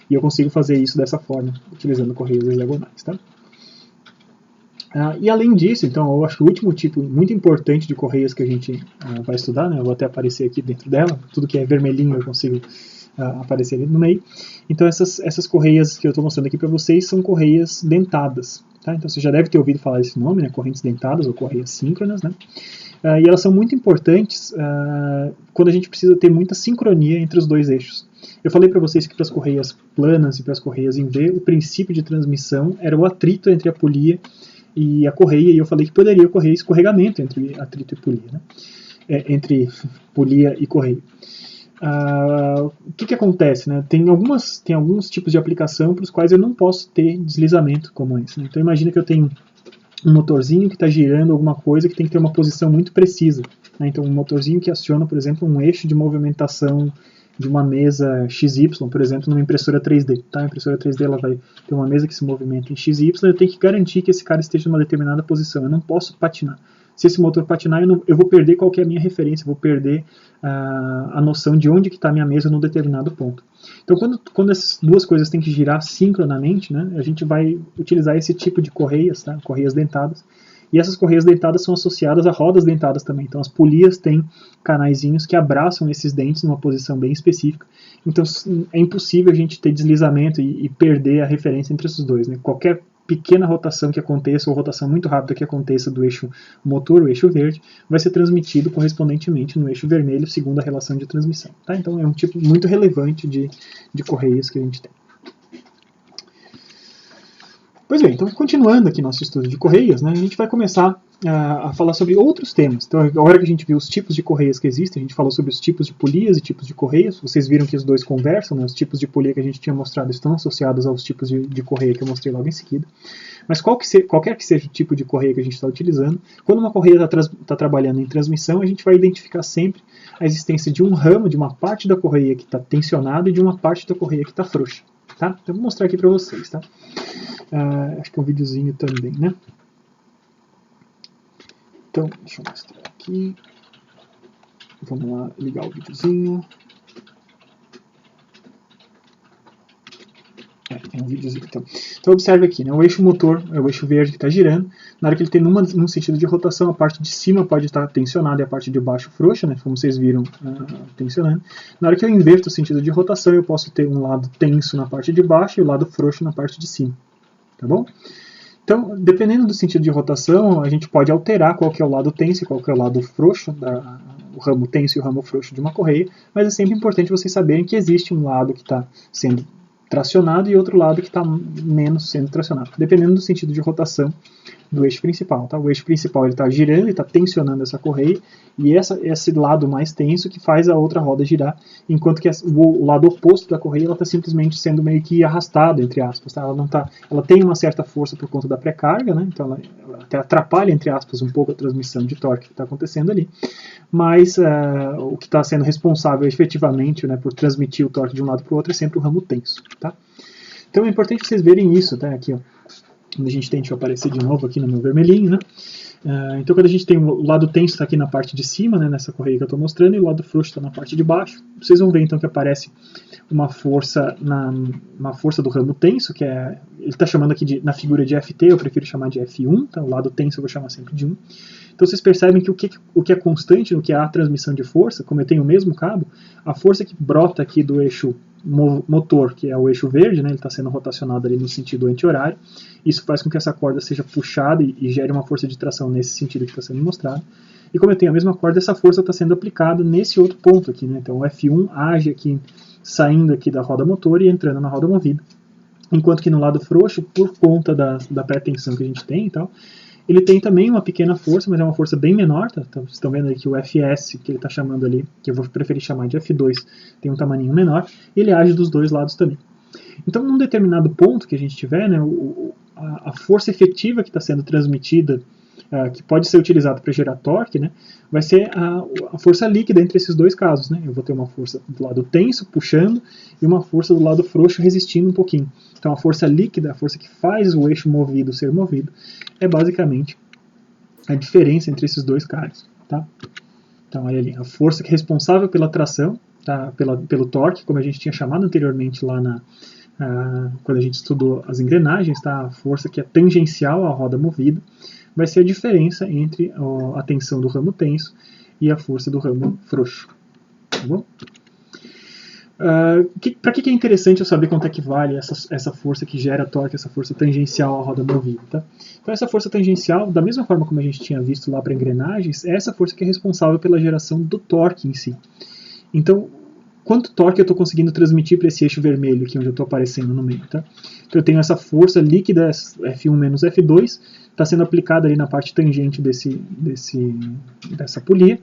A: e eu consigo fazer isso dessa forma, utilizando correias hexagonais. Tá? E além disso, então, eu acho que o último tipo muito importante de correias que a gente vai estudar, né, eu vou até aparecer aqui dentro dela, tudo que é vermelhinho eu consigo aparecer ali no meio. Então essas correias que eu estou mostrando aqui para vocês são correias dentadas. Tá? Então você já deve ter ouvido falar desse nome, né? Correntes dentadas ou correias síncronas, né? E elas são muito importantes quando a gente precisa ter muita sincronia entre os dois eixos. Eu falei para vocês que para as correias planas e para as correias em V, o princípio de transmissão era o atrito entre a polia e a correia, e eu falei que poderia ocorrer escorregamento entre atrito e polia, né? Entre polia e correia. O que acontece? Né? Tem alguns tipos de aplicação para os quais eu não posso ter deslizamento como esse. Né? Então imagina que eu tenho um motorzinho que está girando alguma coisa que tem que ter uma posição muito precisa. Né? Então um motorzinho que aciona, por exemplo, um eixo de movimentação de uma mesa XY, por exemplo, numa impressora 3D. Tá? A impressora 3D ela vai ter uma mesa que se movimenta em XY, eu tenho que garantir que esse cara esteja numa determinada posição. Eu não posso patinar. Se esse motor patinar, eu vou perder qual que é a minha referência, vou perder a noção de onde está a minha mesa num determinado ponto. Então, quando essas duas coisas têm que girar sincronamente, né, a gente vai utilizar esse tipo de correias, tá, correias dentadas, e essas correias dentadas são associadas a rodas dentadas também. Então, as polias têm canaizinhos que abraçam esses dentes numa posição bem específica. Então, é impossível a gente ter deslizamento e perder a referência entre esses dois. Né? Qualquer pequena rotação que aconteça, ou rotação muito rápida que aconteça do eixo motor, o eixo verde, vai ser transmitido correspondentemente no eixo vermelho, segundo a relação de transmissão. Tá? Então é um tipo muito relevante de correias que a gente tem. Pois bem, então continuando aqui nosso estudo de correias, né, a gente vai começar a falar sobre outros temas. Então, agora que a gente viu os tipos de correias que existem, a gente falou sobre os tipos de polias e tipos de correias. Vocês viram que os dois conversam, né? Os tipos de polia que a gente tinha mostrado estão associados aos tipos de correia que eu mostrei logo em seguida. Mas qualquer que seja o tipo de correia que a gente está utilizando, quando uma correia está trabalhando em transmissão, a gente vai identificar sempre a existência de um ramo, de uma parte da correia que está tensionada e de uma parte da correia que está frouxa. Tá? Então, eu vou mostrar aqui para vocês. Tá? Acho que é um videozinho também, né? Então, deixa eu mostrar aqui. Vamos lá, ligar o videozinho. Tem um videozinho. Então observe aqui, né? O eixo motor é o eixo verde que está girando. Na hora que ele tem num sentido de rotação, a parte de cima pode estar tensionada e a parte de baixo frouxa, né? Como vocês viram, tensionando. Na hora que eu inverto o sentido de rotação, eu posso ter um lado tenso na parte de baixo e o lado frouxo na parte de cima. Tá bom? Então, dependendo do sentido de rotação, a gente pode alterar qual que é o lado tenso e qual que é o lado frouxo, o ramo tenso e o ramo frouxo de uma correia, mas é sempre importante vocês saberem que existe um lado que está sendo tracionado e outro lado que está menos sendo tracionado, dependendo do sentido de rotação do eixo principal. Tá? O eixo principal está girando, ele está tensionando essa correia, e esse lado mais tenso que faz a outra roda girar, enquanto que o lado oposto da correia está simplesmente sendo meio que arrastado, entre aspas. Tá? Ela tem uma certa força por conta da pré-carga, né? Então ela até atrapalha, entre aspas, um pouco a transmissão de torque que está acontecendo ali, mas o que está sendo responsável efetivamente, né, por transmitir o torque de um lado para o outro é sempre o ramo tenso. Tá? Então é importante vocês verem isso, tá? Aqui, ó. Quando a gente tem, deixa eu aparecer de novo aqui no meu vermelhinho, né? Então quando a gente tem o lado tenso está aqui na parte de cima, né, nessa correia que eu estou mostrando, e o lado frouxo está na parte de baixo. Vocês vão ver então que aparece uma força do ramo tenso, que ele está chamando aqui na figura de FT, eu prefiro chamar de F1, tá? O lado tenso eu vou chamar sempre de 1. Então vocês percebem que o que é constante no que é a transmissão de força, como eu tenho o mesmo cabo, a força que brota aqui do eixo motor, que é o eixo verde, né, ele está sendo rotacionado ali no sentido anti-horário. Isso faz com que essa corda seja puxada e gere uma força de tração nesse sentido que está sendo mostrado. E como eu tenho a mesma corda, essa força está sendo aplicada nesse outro ponto aqui. Né? Então o F1 age aqui, saindo aqui da roda motor e entrando na roda movida. Enquanto que no lado frouxo, por conta da pré-tensão que a gente tem e tal, ele tem também uma pequena força, mas é uma força bem menor. Tá? Então, vocês estão vendo aí que o FS, que ele está chamando ali, que eu vou preferir chamar de F2, tem um tamaninho menor, e ele age dos dois lados também. Então, num determinado ponto que a gente tiver, né, a força efetiva que está sendo transmitida, que pode ser utilizada para gerar torque, né, vai ser a força líquida entre esses dois casos. Né? Eu vou ter uma força do lado tenso, puxando, e uma força do lado frouxo, resistindo um pouquinho. Então, a força líquida, a força que faz o eixo movido ser movido, é basicamente a diferença entre esses dois caras. Tá? Então, olha ali, a força que é responsável pela tração, tá? Pelo torque, como a gente tinha chamado anteriormente lá quando a gente estudou as engrenagens, tá? A força que é tangencial à roda movida, vai ser a diferença entre a tensão do ramo tenso e a força do ramo frouxo. Tá bom? Para que é interessante eu saber quanto é que vale essa força que gera torque, essa força tangencial à roda movida? Tá? Então essa força tangencial, da mesma forma como a gente tinha visto lá para engrenagens, é essa força que é responsável pela geração do torque em si. Então, quanto torque eu estou conseguindo transmitir para esse eixo vermelho aqui onde eu estou aparecendo no meio? Tá? Então eu tenho essa força líquida F1 menos F2, está sendo aplicada ali na parte tangente dessa polia,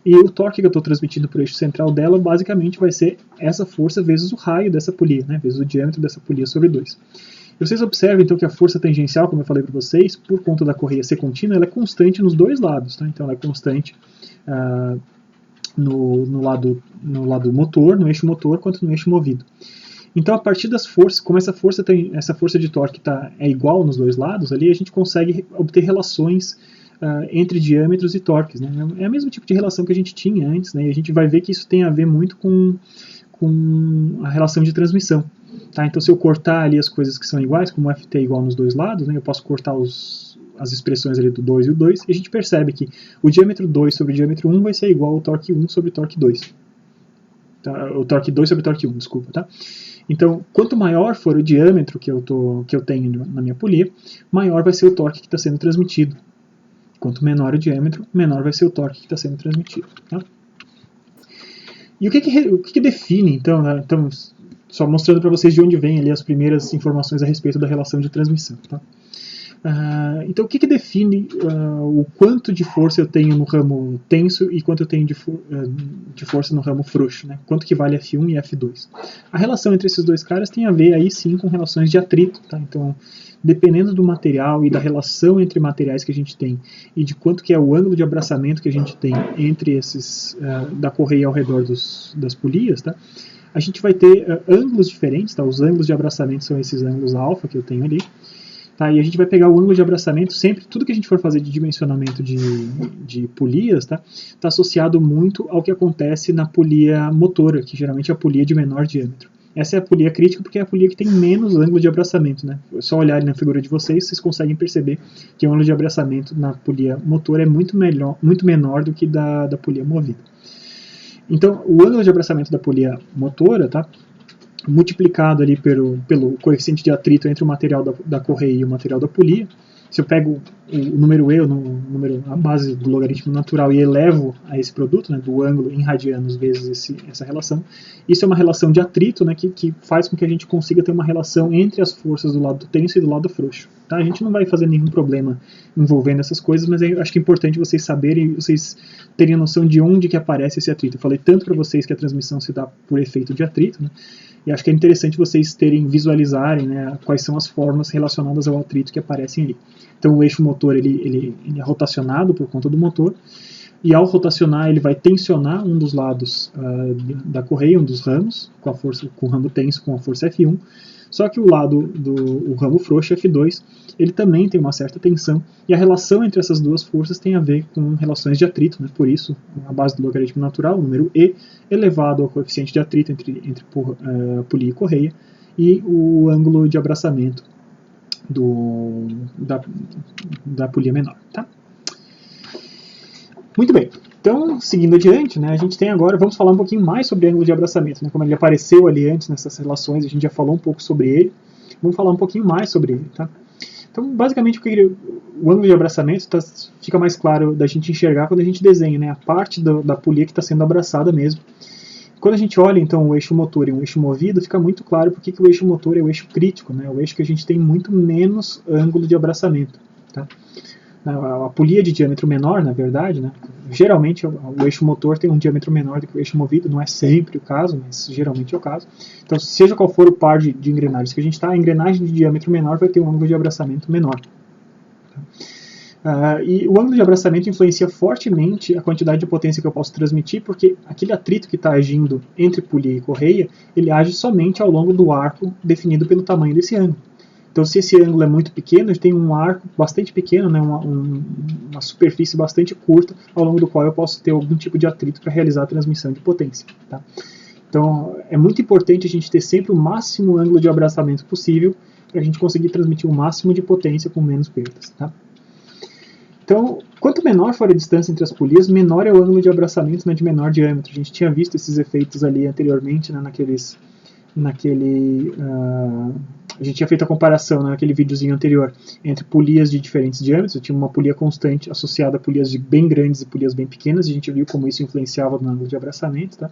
A: e o torque que eu estou transmitindo para o eixo central dela basicamente vai ser essa força vezes o raio dessa polia, né, vezes o diâmetro dessa polia sobre 2. E vocês observam então que a força tangencial, como eu falei para vocês, por conta da correia ser contínua, ela é constante nos dois lados. Tá? Então ela é constante no lado motor, no eixo motor, quanto no eixo movido. Então, a partir das forças, como essa força de torque é igual nos dois lados, ali a gente consegue obter relações entre diâmetros e torques. Né? É o mesmo tipo de relação que a gente tinha antes, né? E a gente vai ver que isso tem a ver muito com a relação de transmissão. Tá? Então, se eu cortar ali as coisas que são iguais, como o FT é igual nos dois lados, né? Eu posso cortar as expressões ali do 2 e o 2, e a gente percebe que o diâmetro 2 sobre o diâmetro 1 vai ser igual ao torque 1 sobre o torque 2. Tá? O torque 2 sobre o torque 1, desculpa. Tá? Então, quanto maior for o diâmetro que eu tenho na minha polia, maior vai ser o torque que está sendo transmitido. Quanto menor o diâmetro, menor vai ser o torque que está sendo transmitido. Tá? E o que define, então, né? Então, só mostrando para vocês de onde vêm ali as primeiras informações a respeito da relação de transmissão. Tá? Então, o que define o quanto de força eu tenho no ramo tenso e quanto eu tenho de força no ramo frouxo? Né? Quanto que vale F1 e F2? A relação entre esses dois caras tem a ver, aí sim, com relações de atrito. Tá? Então, dependendo do material e da relação entre materiais que a gente tem e de quanto que é o ângulo de abraçamento que a gente tem entre esses, da correia ao redor das polias, tá? A gente vai ter ângulos diferentes. Tá? Os ângulos de abraçamento são esses ângulos alfa que eu tenho ali. Tá, e a gente vai pegar o ângulo de abraçamento sempre, tudo que a gente for fazer de dimensionamento de polias, tá associado muito ao que acontece na polia motora, que geralmente é a polia de menor diâmetro. Essa é a polia crítica porque é a polia que tem menos ângulo de abraçamento. Né? É só olharem na figura de vocês conseguem perceber que o ângulo de abraçamento na polia motora é muito menor do que da polia movida. Então, o ângulo de abraçamento da polia motora, tá, multiplicado ali pelo coeficiente de atrito entre o material da correia e o material da polia. Se eu pego o número E, a base do logaritmo natural, e elevo a esse produto, né, do ângulo em radianos vezes essa relação, isso é uma relação de atrito, né, que faz com que a gente consiga ter uma relação entre as forças do lado tenso e do lado frouxo. Tá? A gente não vai fazer nenhum problema envolvendo essas coisas, mas eu acho que é importante vocês saberem, vocês terem a noção de onde que aparece esse atrito. Eu falei tanto para vocês que a transmissão se dá por efeito de atrito, né, e acho que é interessante vocês visualizarem, né, quais são as formas relacionadas ao atrito que aparecem ali. Então o eixo motor ele é rotacionado por conta do motor, e ao rotacionar ele vai tensionar um dos lados da correia, um dos ramos, com o ramo tenso com a força F1, só que o lado o ramo frouxo, F2, ele também tem uma certa tensão, e a relação entre essas duas forças tem a ver com relações de atrito, né? Por isso, a base do logaritmo natural, o número E, elevado ao coeficiente de atrito entre polia e correia, e o ângulo de abraçamento da polia menor. Tá? Muito bem. Então, seguindo adiante, né, a gente tem agora, vamos falar um pouquinho mais sobre ângulo de abraçamento, né, como ele apareceu ali antes nessas relações, a gente já falou um pouco sobre ele, vamos falar um pouquinho mais sobre ele. Tá? Então, basicamente, o ângulo de abraçamento fica mais claro da gente enxergar quando a gente desenha, né, a parte da polia que está sendo abraçada mesmo. Quando a gente olha, então, o eixo motor e o eixo movido, fica muito claro porque que o eixo motor é o eixo crítico, né, o eixo que a gente tem muito menos ângulo de abraçamento. Tá? A polia de diâmetro menor, na verdade, né, geralmente o eixo motor tem um diâmetro menor do que o eixo movido, não é sempre o caso, mas geralmente é o caso. Então, seja qual for o par de engrenagens que a gente está, a engrenagem de diâmetro menor vai ter um ângulo de abraçamento menor. E o ângulo de abraçamento influencia fortemente a quantidade de potência que eu posso transmitir, porque aquele atrito que está agindo entre polia e correia, ele age somente ao longo do arco definido pelo tamanho desse ângulo. Então, se esse ângulo é muito pequeno, a gente tem um arco bastante pequeno, né, uma superfície bastante curta, ao longo do qual eu posso ter algum tipo de atrito para realizar a transmissão de potência. Tá? Então, é muito importante a gente ter sempre o máximo ângulo de abraçamento possível para a gente conseguir transmitir o máximo de potência com menos perdas. Tá? Então, quanto menor for a distância entre as polias, menor é o ângulo de abraçamento, né, de menor diâmetro. A gente tinha visto esses efeitos ali anteriormente, né, a gente tinha feito a comparação, né, naquele videozinho anterior entre polias de diferentes diâmetros. Eu tinha uma polia constante associada a polias bem grandes e polias bem pequenas, e a gente viu como isso influenciava no ângulo de abraçamento. Tá?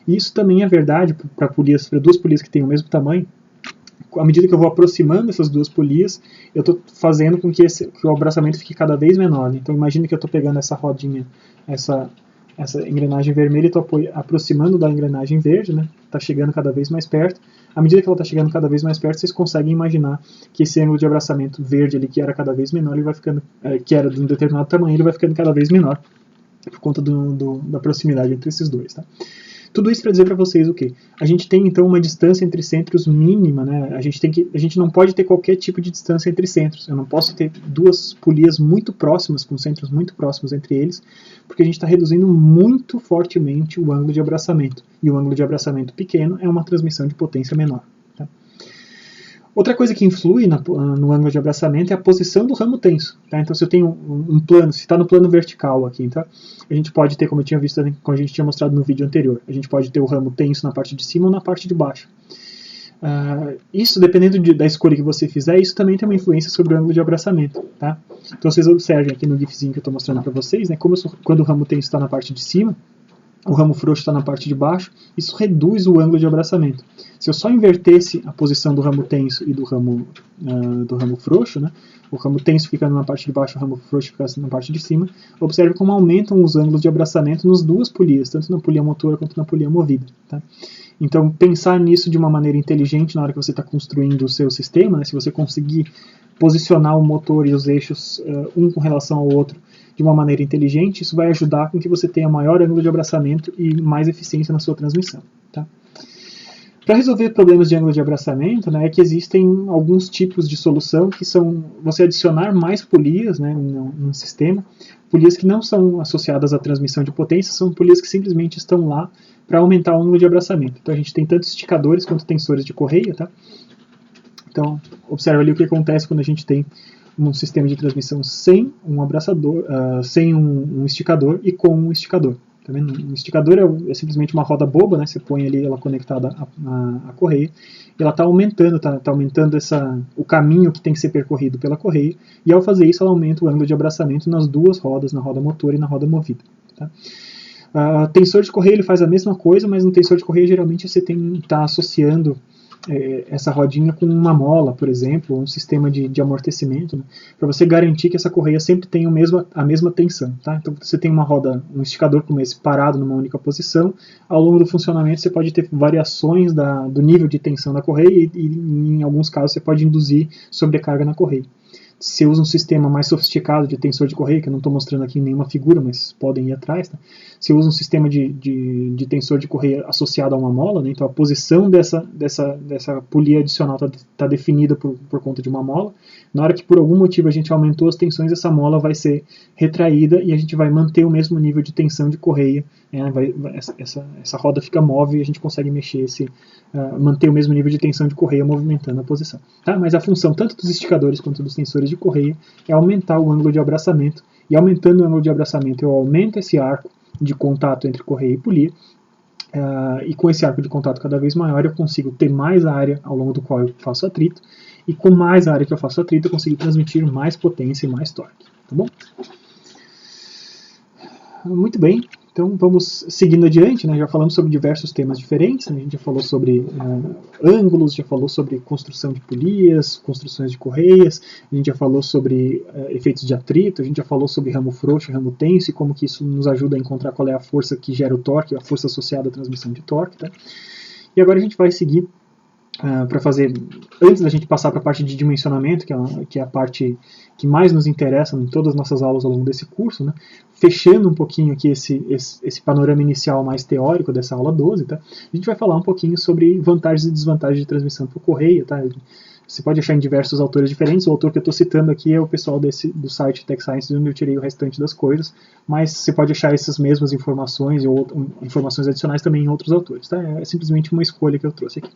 A: E isso também é verdade para duas polias que têm o mesmo tamanho. À medida que eu vou aproximando essas duas polias, eu estou fazendo com que o abraçamento fique cada vez menor. Né? Então imagine que eu estou pegando essa rodinha, essa engrenagem vermelha, e estou aproximando da engrenagem verde, né? Está chegando cada vez mais perto. À medida que ela está chegando cada vez mais perto, vocês conseguem imaginar que esse ângulo de abraçamento verde ali, que era cada vez menor, ele vai ficando, que era de um determinado tamanho, ele vai ficando cada vez menor por conta da proximidade entre esses dois. Tá? Tudo isso para dizer para vocês o quê? A gente tem então uma distância entre centros mínima, né? A gente não pode ter qualquer tipo de distância entre centros. Eu não posso ter duas polias muito próximas, com centros muito próximos entre eles, porque a gente está reduzindo muito fortemente o ângulo de abraçamento. E o ângulo de abraçamento pequeno é uma transmissão de potência menor. Tá? Outra coisa que influi no ângulo de abraçamento é a posição do ramo tenso. Tá? Então, se eu tenho um plano, se está no plano vertical aqui, tá? A gente pode ter, como eu tinha visto, como a gente tinha mostrado no vídeo anterior, a gente pode ter o ramo tenso na parte de cima ou na parte de baixo. Isso, dependendo da escolha que você fizer, isso também tem uma influência sobre o ângulo de abraçamento. Tá? Então, vocês observem aqui no gifzinho que eu estou mostrando para vocês, né, quando o ramo tenso está na parte de cima, o ramo frouxo está na parte de baixo, isso reduz o ângulo de abraçamento. Se eu só invertesse a posição do ramo tenso e do ramo frouxo, né, o ramo tenso fica na parte de baixo, o ramo frouxo fica na parte de cima, observe como aumentam os ângulos de abraçamento nas duas polias, tanto na polia motora quanto na polia movida. Tá? Então, pensar nisso de uma maneira inteligente na hora que você está construindo o seu sistema, né, se você conseguir posicionar o motor e os eixos um com relação ao outro de uma maneira inteligente, isso vai ajudar com que você tenha maior ângulo de abraçamento e mais eficiência na sua transmissão. Tá? Para resolver problemas de ângulo de abraçamento, né, é que existem alguns tipos de solução que são você adicionar mais polias, né, num sistema, polias que não são associadas à transmissão de potência, são polias que simplesmente estão lá para aumentar o ângulo de abraçamento. Então a gente tem tanto esticadores quanto tensores de correia. Tá? Então observa ali o que acontece quando a gente tem um sistema de transmissão sem um abraçador, sem um esticador e com um esticador. Tá vendo? Um esticador é simplesmente uma roda boba, né? Você põe ali ela conectada à correia, e ela está aumentando, o caminho que tem que ser percorrido pela correia, e ao fazer isso ela aumenta o ângulo de abraçamento nas duas rodas, na roda motor e na roda movida. Tá? Tensor de correia ele faz a mesma coisa, mas no tensor de correia geralmente você está associando essa rodinha com uma mola, por exemplo, ou um sistema de amortecimento, né, para você garantir que essa correia sempre tenha a mesma tensão. Tá? Então você tem uma roda, um esticador como esse parado numa única posição, ao longo do funcionamento você pode ter variações do nível de tensão da correia e em alguns casos você pode induzir sobrecarga na correia. Se usa um sistema mais sofisticado de tensor de correia, que eu não estou mostrando aqui em nenhuma figura, mas podem ir atrás, tá? Se usa um sistema de tensor de correia associado a uma mola, né? Então a posição dessa polia adicional está definida por conta de uma mola. Na hora que por algum motivo a gente aumentou as tensões, essa mola vai ser retraída e a gente vai manter o mesmo nível de tensão de correia. Essa roda fica móvel e a gente consegue manter o mesmo nível de tensão de correia movimentando a posição. Tá? Mas a função tanto dos esticadores quanto dos tensores de correia é aumentar o ângulo de abraçamento, e aumentando o ângulo de abraçamento eu aumento esse arco de contato entre correia e polia, e com esse arco de contato cada vez maior eu consigo ter mais área ao longo do qual eu faço atrito, e com mais área que eu faço atrito eu consigo transmitir mais potência e mais torque. Tá bom? Muito bem, então vamos seguindo adiante, né? Já falamos sobre diversos temas diferentes, né? A gente já falou sobre ângulos, já falou sobre construção de polias, construções de correias, a gente já falou sobre efeitos de atrito, a gente já falou sobre ramo frouxo e ramo tenso e como que isso nos ajuda a encontrar qual é a força que gera o torque, a força associada à transmissão de torque. Tá? E agora a gente vai seguir para fazer, antes da gente passar para a parte de dimensionamento, que é a parte que mais nos interessa em todas as nossas aulas ao longo desse curso, né? Fechando um pouquinho aqui esse panorama inicial mais teórico dessa aula 12, tá? A gente vai falar um pouquinho sobre vantagens e desvantagens de transmissão por correia. Tá? Você pode achar em diversos autores diferentes, o autor que eu estou citando aqui é o pessoal do site TechScience, onde eu tirei o restante das coisas, mas você pode achar essas mesmas informações ou informações adicionais também em outros autores. Tá? É simplesmente uma escolha que eu trouxe aqui.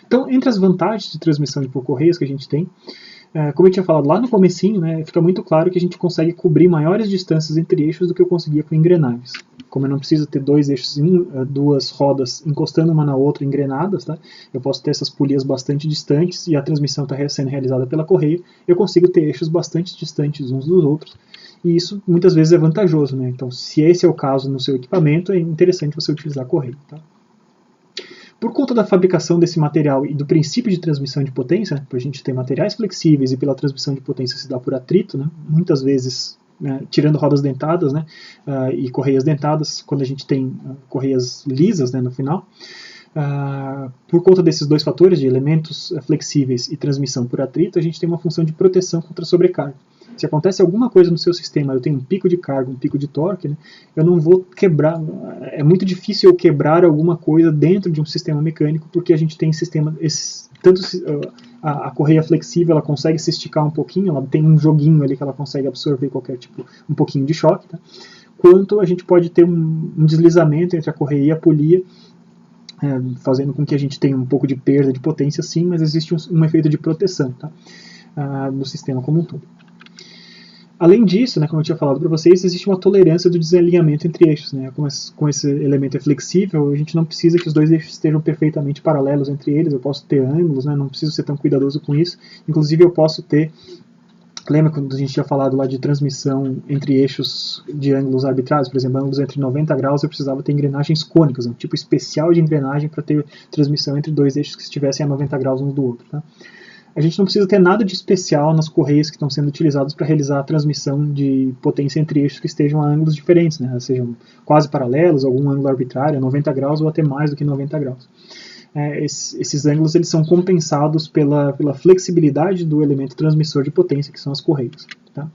A: Então, entre as vantagens de transmissão por correias que a gente tem, Como eu tinha falado lá no comecinho, né, fica muito claro que a gente consegue cobrir maiores distâncias entre eixos do que eu conseguia com engrenagens. Como eu não preciso ter dois eixos, duas rodas encostando uma na outra engrenadas, tá? Eu posso ter essas polias bastante distantes e a transmissão está sendo realizada pela correia, eu consigo ter eixos bastante distantes uns dos outros, e isso muitas vezes é vantajoso, né? Então, se esse é o caso no seu equipamento, é interessante você utilizar a correia, tá? Por conta da fabricação desse material e do princípio de transmissão de potência, por a gente ter materiais flexíveis e pela transmissão de potência se dá por atrito, né, muitas vezes, né, tirando rodas dentadas, né, e correias dentadas, quando a gente tem correias lisas, né, no final, por conta desses dois fatores, de elementos flexíveis e transmissão por atrito, a gente tem uma função de proteção contra sobrecarga. Se acontece alguma coisa no seu sistema, eu tenho um pico de carga, um pico de torque, né, eu não vou quebrar, é muito difícil eu quebrar alguma coisa dentro de um sistema mecânico, porque a gente tem tanto a correia flexível, ela consegue se esticar um pouquinho, ela tem um joguinho ali que ela consegue absorver qualquer tipo, um pouquinho de choque, tá? Quanto a gente pode ter um deslizamento entre a correia e a polia, fazendo com que a gente tenha um pouco de perda de potência, sim, mas existe um efeito de proteção, tá? No sistema como um todo. Além disso, né, como eu tinha falado para vocês, existe uma tolerância do desalinhamento entre eixos. Né? Como esse elemento é flexível, a gente não precisa que os dois eixos estejam perfeitamente paralelos entre eles, eu posso ter ângulos, né, não preciso ser tão cuidadoso com isso. Inclusive eu posso ter, lembra quando a gente tinha falado lá de transmissão entre eixos de ângulos arbitrários, por exemplo, ângulos entre 90 graus, eu precisava ter engrenagens cônicas, um tipo especial de engrenagem para ter transmissão entre dois eixos que estivessem a 90 graus um do outro. Tá? A gente não precisa ter nada de especial nas correias que estão sendo utilizadas para realizar a transmissão de potência entre eixos que estejam a ângulos diferentes, né? Sejam quase paralelos, algum ângulo arbitrário, 90 graus ou até mais do que 90 graus. Esses ângulos eles são compensados pela flexibilidade do elemento transmissor de potência, que são as correias. Tá?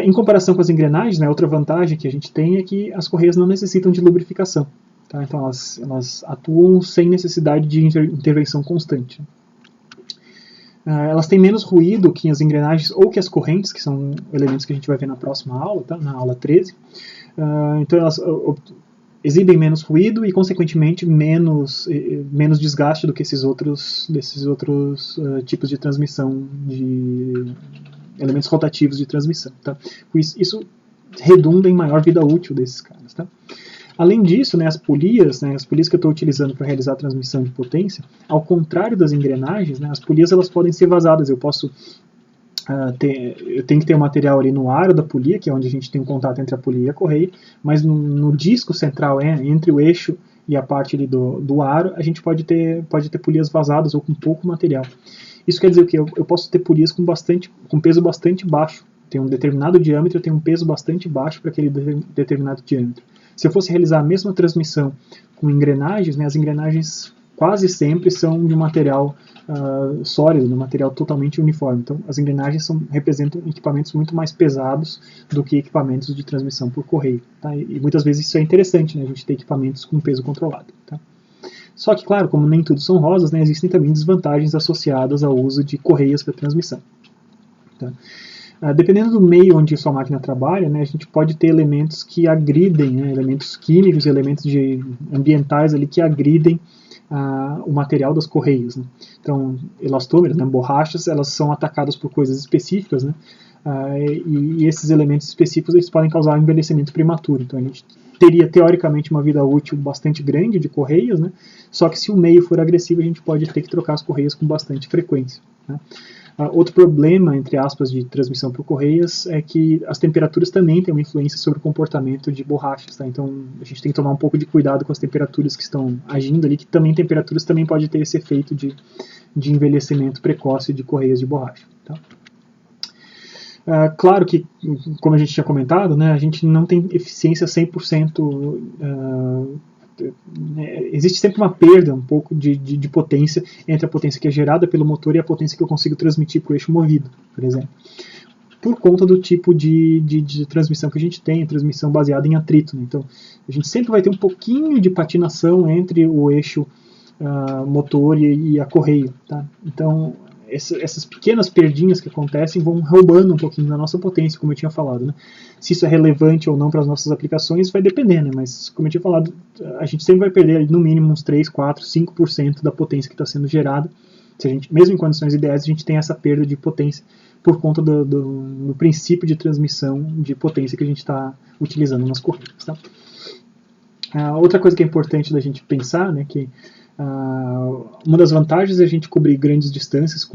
A: Em comparação com as engrenagens, né, outra vantagem que a gente tem é que as correias não necessitam de lubrificação. Tá? Então elas atuam sem necessidade de intervenção constante. Elas têm menos ruído que as engrenagens ou que as correntes, que são elementos que a gente vai ver na próxima aula, tá? Na aula 13. Então elas exibem menos ruído e, consequentemente, menos desgaste do que desses outros tipos de transmissão, de elementos rotativos de transmissão. Tá? Isso redunda em maior vida útil desses caras. Tá? Além disso, né, as polias que eu estou utilizando para realizar a transmissão de potência, ao contrário das engrenagens, né, as polias elas podem ser vazadas. Eu tenho que ter o material ali no aro da polia, que é onde a gente tem um contato entre a polia e a correia, mas no disco central, entre o eixo e a parte ali do aro, a gente pode ter polias vazadas ou com pouco material. Isso quer dizer que eu posso ter polias com peso bastante baixo. Tem um determinado diâmetro, eu tenho um peso bastante baixo para aquele determinado diâmetro. Se eu fosse realizar a mesma transmissão com engrenagens, né, as engrenagens quase sempre são de material sólido, de material totalmente uniforme. Então, as engrenagens representam equipamentos muito mais pesados do que equipamentos de transmissão por correio. Tá? E muitas vezes isso é interessante, né, a gente ter equipamentos com peso controlado. Tá? Só que, claro, como nem tudo são rosas, né, existem também desvantagens associadas ao uso de correias para transmissão. Tá? Dependendo do meio onde sua máquina trabalha, né, a gente pode ter elementos que agridem, né, elementos químicos, elementos ambientais ali que agridem o material das correias. Né. Então, elastômeros, né, borrachas, elas são atacadas por coisas específicas, né, e esses elementos específicos eles podem causar envelhecimento prematuro. Então, a gente teria, teoricamente, uma vida útil bastante grande de correias, né, só que se o meio for agressivo, a gente pode ter que trocar as correias com bastante frequência. Né. Outro problema, entre aspas, de transmissão por correias é que as temperaturas também têm uma influência sobre o comportamento de borrachas. Tá? Então, a gente tem que tomar um pouco de cuidado com as temperaturas que estão agindo ali, que também temperaturas também pode ter esse efeito de envelhecimento precoce de correias de borracha. Tá? Claro que, como a gente tinha comentado, né, a gente não tem eficiência 100%. Existe sempre uma perda um pouco de potência entre a potência que é gerada pelo motor e a potência que eu consigo transmitir para o eixo movido, por exemplo. Por conta do tipo de transmissão que a gente tem, transmissão baseada em atrito. Né? Então, a gente sempre vai ter um pouquinho de patinação entre o eixo motor e a correia. Tá? Então, essas pequenas perdinhas que acontecem vão roubando um pouquinho da nossa potência, como eu tinha falado. Né? Se isso é relevante ou não para as nossas aplicações vai depender, né? Mas como eu tinha falado, a gente sempre vai perder no mínimo uns 3, 4, 5% da potência que está sendo gerada Mesmo em condições ideais, a gente tem essa perda de potência por conta do princípio de transmissão de potência que a gente está utilizando nas correias. Tá? Outra coisa que é importante da gente pensar, né, que uma das vantagens é a gente cobrir grandes distâncias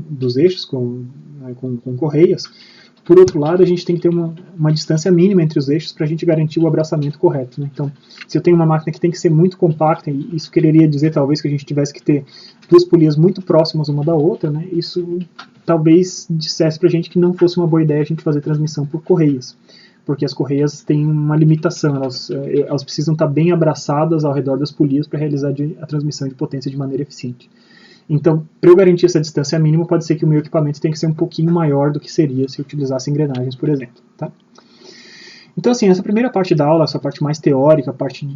A: dos eixos com correias. Por outro lado, a gente tem que ter uma distância mínima entre os eixos para a gente garantir o abraçamento correto. Né? Então, se eu tenho uma máquina que tem que ser muito compacta, e isso quereria dizer talvez que a gente tivesse que ter duas polias muito próximas uma da outra, né? Isso talvez dissesse para a gente que não fosse uma boa ideia a gente fazer transmissão por correias, porque as correias têm uma limitação, elas precisam estar bem abraçadas ao redor das polias para realizar a transmissão de potência de maneira eficiente. Então, para eu garantir essa distância mínima, pode ser que o meu equipamento tenha que ser um pouquinho maior do que seria se eu utilizasse engrenagens, por exemplo. Tá? Então, assim, essa primeira parte da aula, essa parte mais teórica, a parte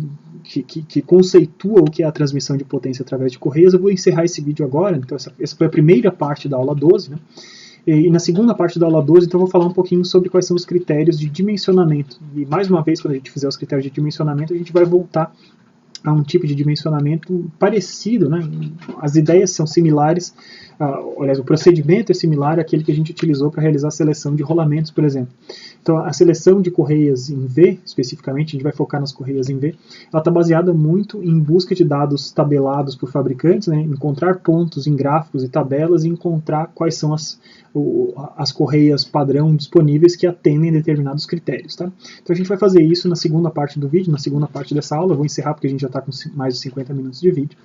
A: que conceitua o que é a transmissão de potência através de correias, eu vou encerrar esse vídeo agora. Então, essa foi a primeira parte da aula 12, né? E na segunda parte da aula 12, então, eu vou falar um pouquinho sobre quais são os critérios de dimensionamento. E, mais uma vez, quando a gente fizer os critérios de dimensionamento, a gente vai voltar a um tipo de dimensionamento parecido, né? As ideias são similares, aliás, o procedimento é similar àquele que a gente utilizou para realizar a seleção de rolamentos, por exemplo. Então, a seleção de correias em V, especificamente, a gente vai focar nas correias em V, ela está baseada muito em busca de dados tabelados por fabricantes, né? Encontrar pontos em gráficos e tabelas e encontrar quais são as correias padrão disponíveis que atendem determinados critérios. Tá? Então, a gente vai fazer isso na segunda parte do vídeo, na segunda parte dessa aula. Eu vou encerrar porque a gente já está com mais de 50 minutos de vídeo.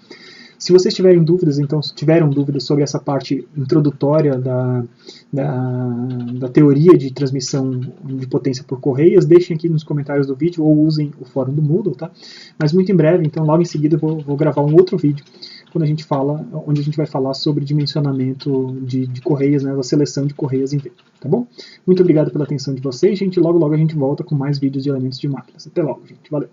A: Se vocês tiverem dúvidas, então, se tiveram dúvidas sobre essa parte introdutória da teoria de transmissão de potência por correias, deixem aqui nos comentários do vídeo ou usem o fórum do Moodle, tá? Mas muito em breve, então, logo em seguida, eu vou gravar um outro vídeo onde a gente vai falar sobre dimensionamento de correias, né, da seleção de correias em V, tá bom? Muito obrigado pela atenção de vocês, gente. Logo a gente volta com mais vídeos de elementos de máquinas. Até logo, gente. Valeu!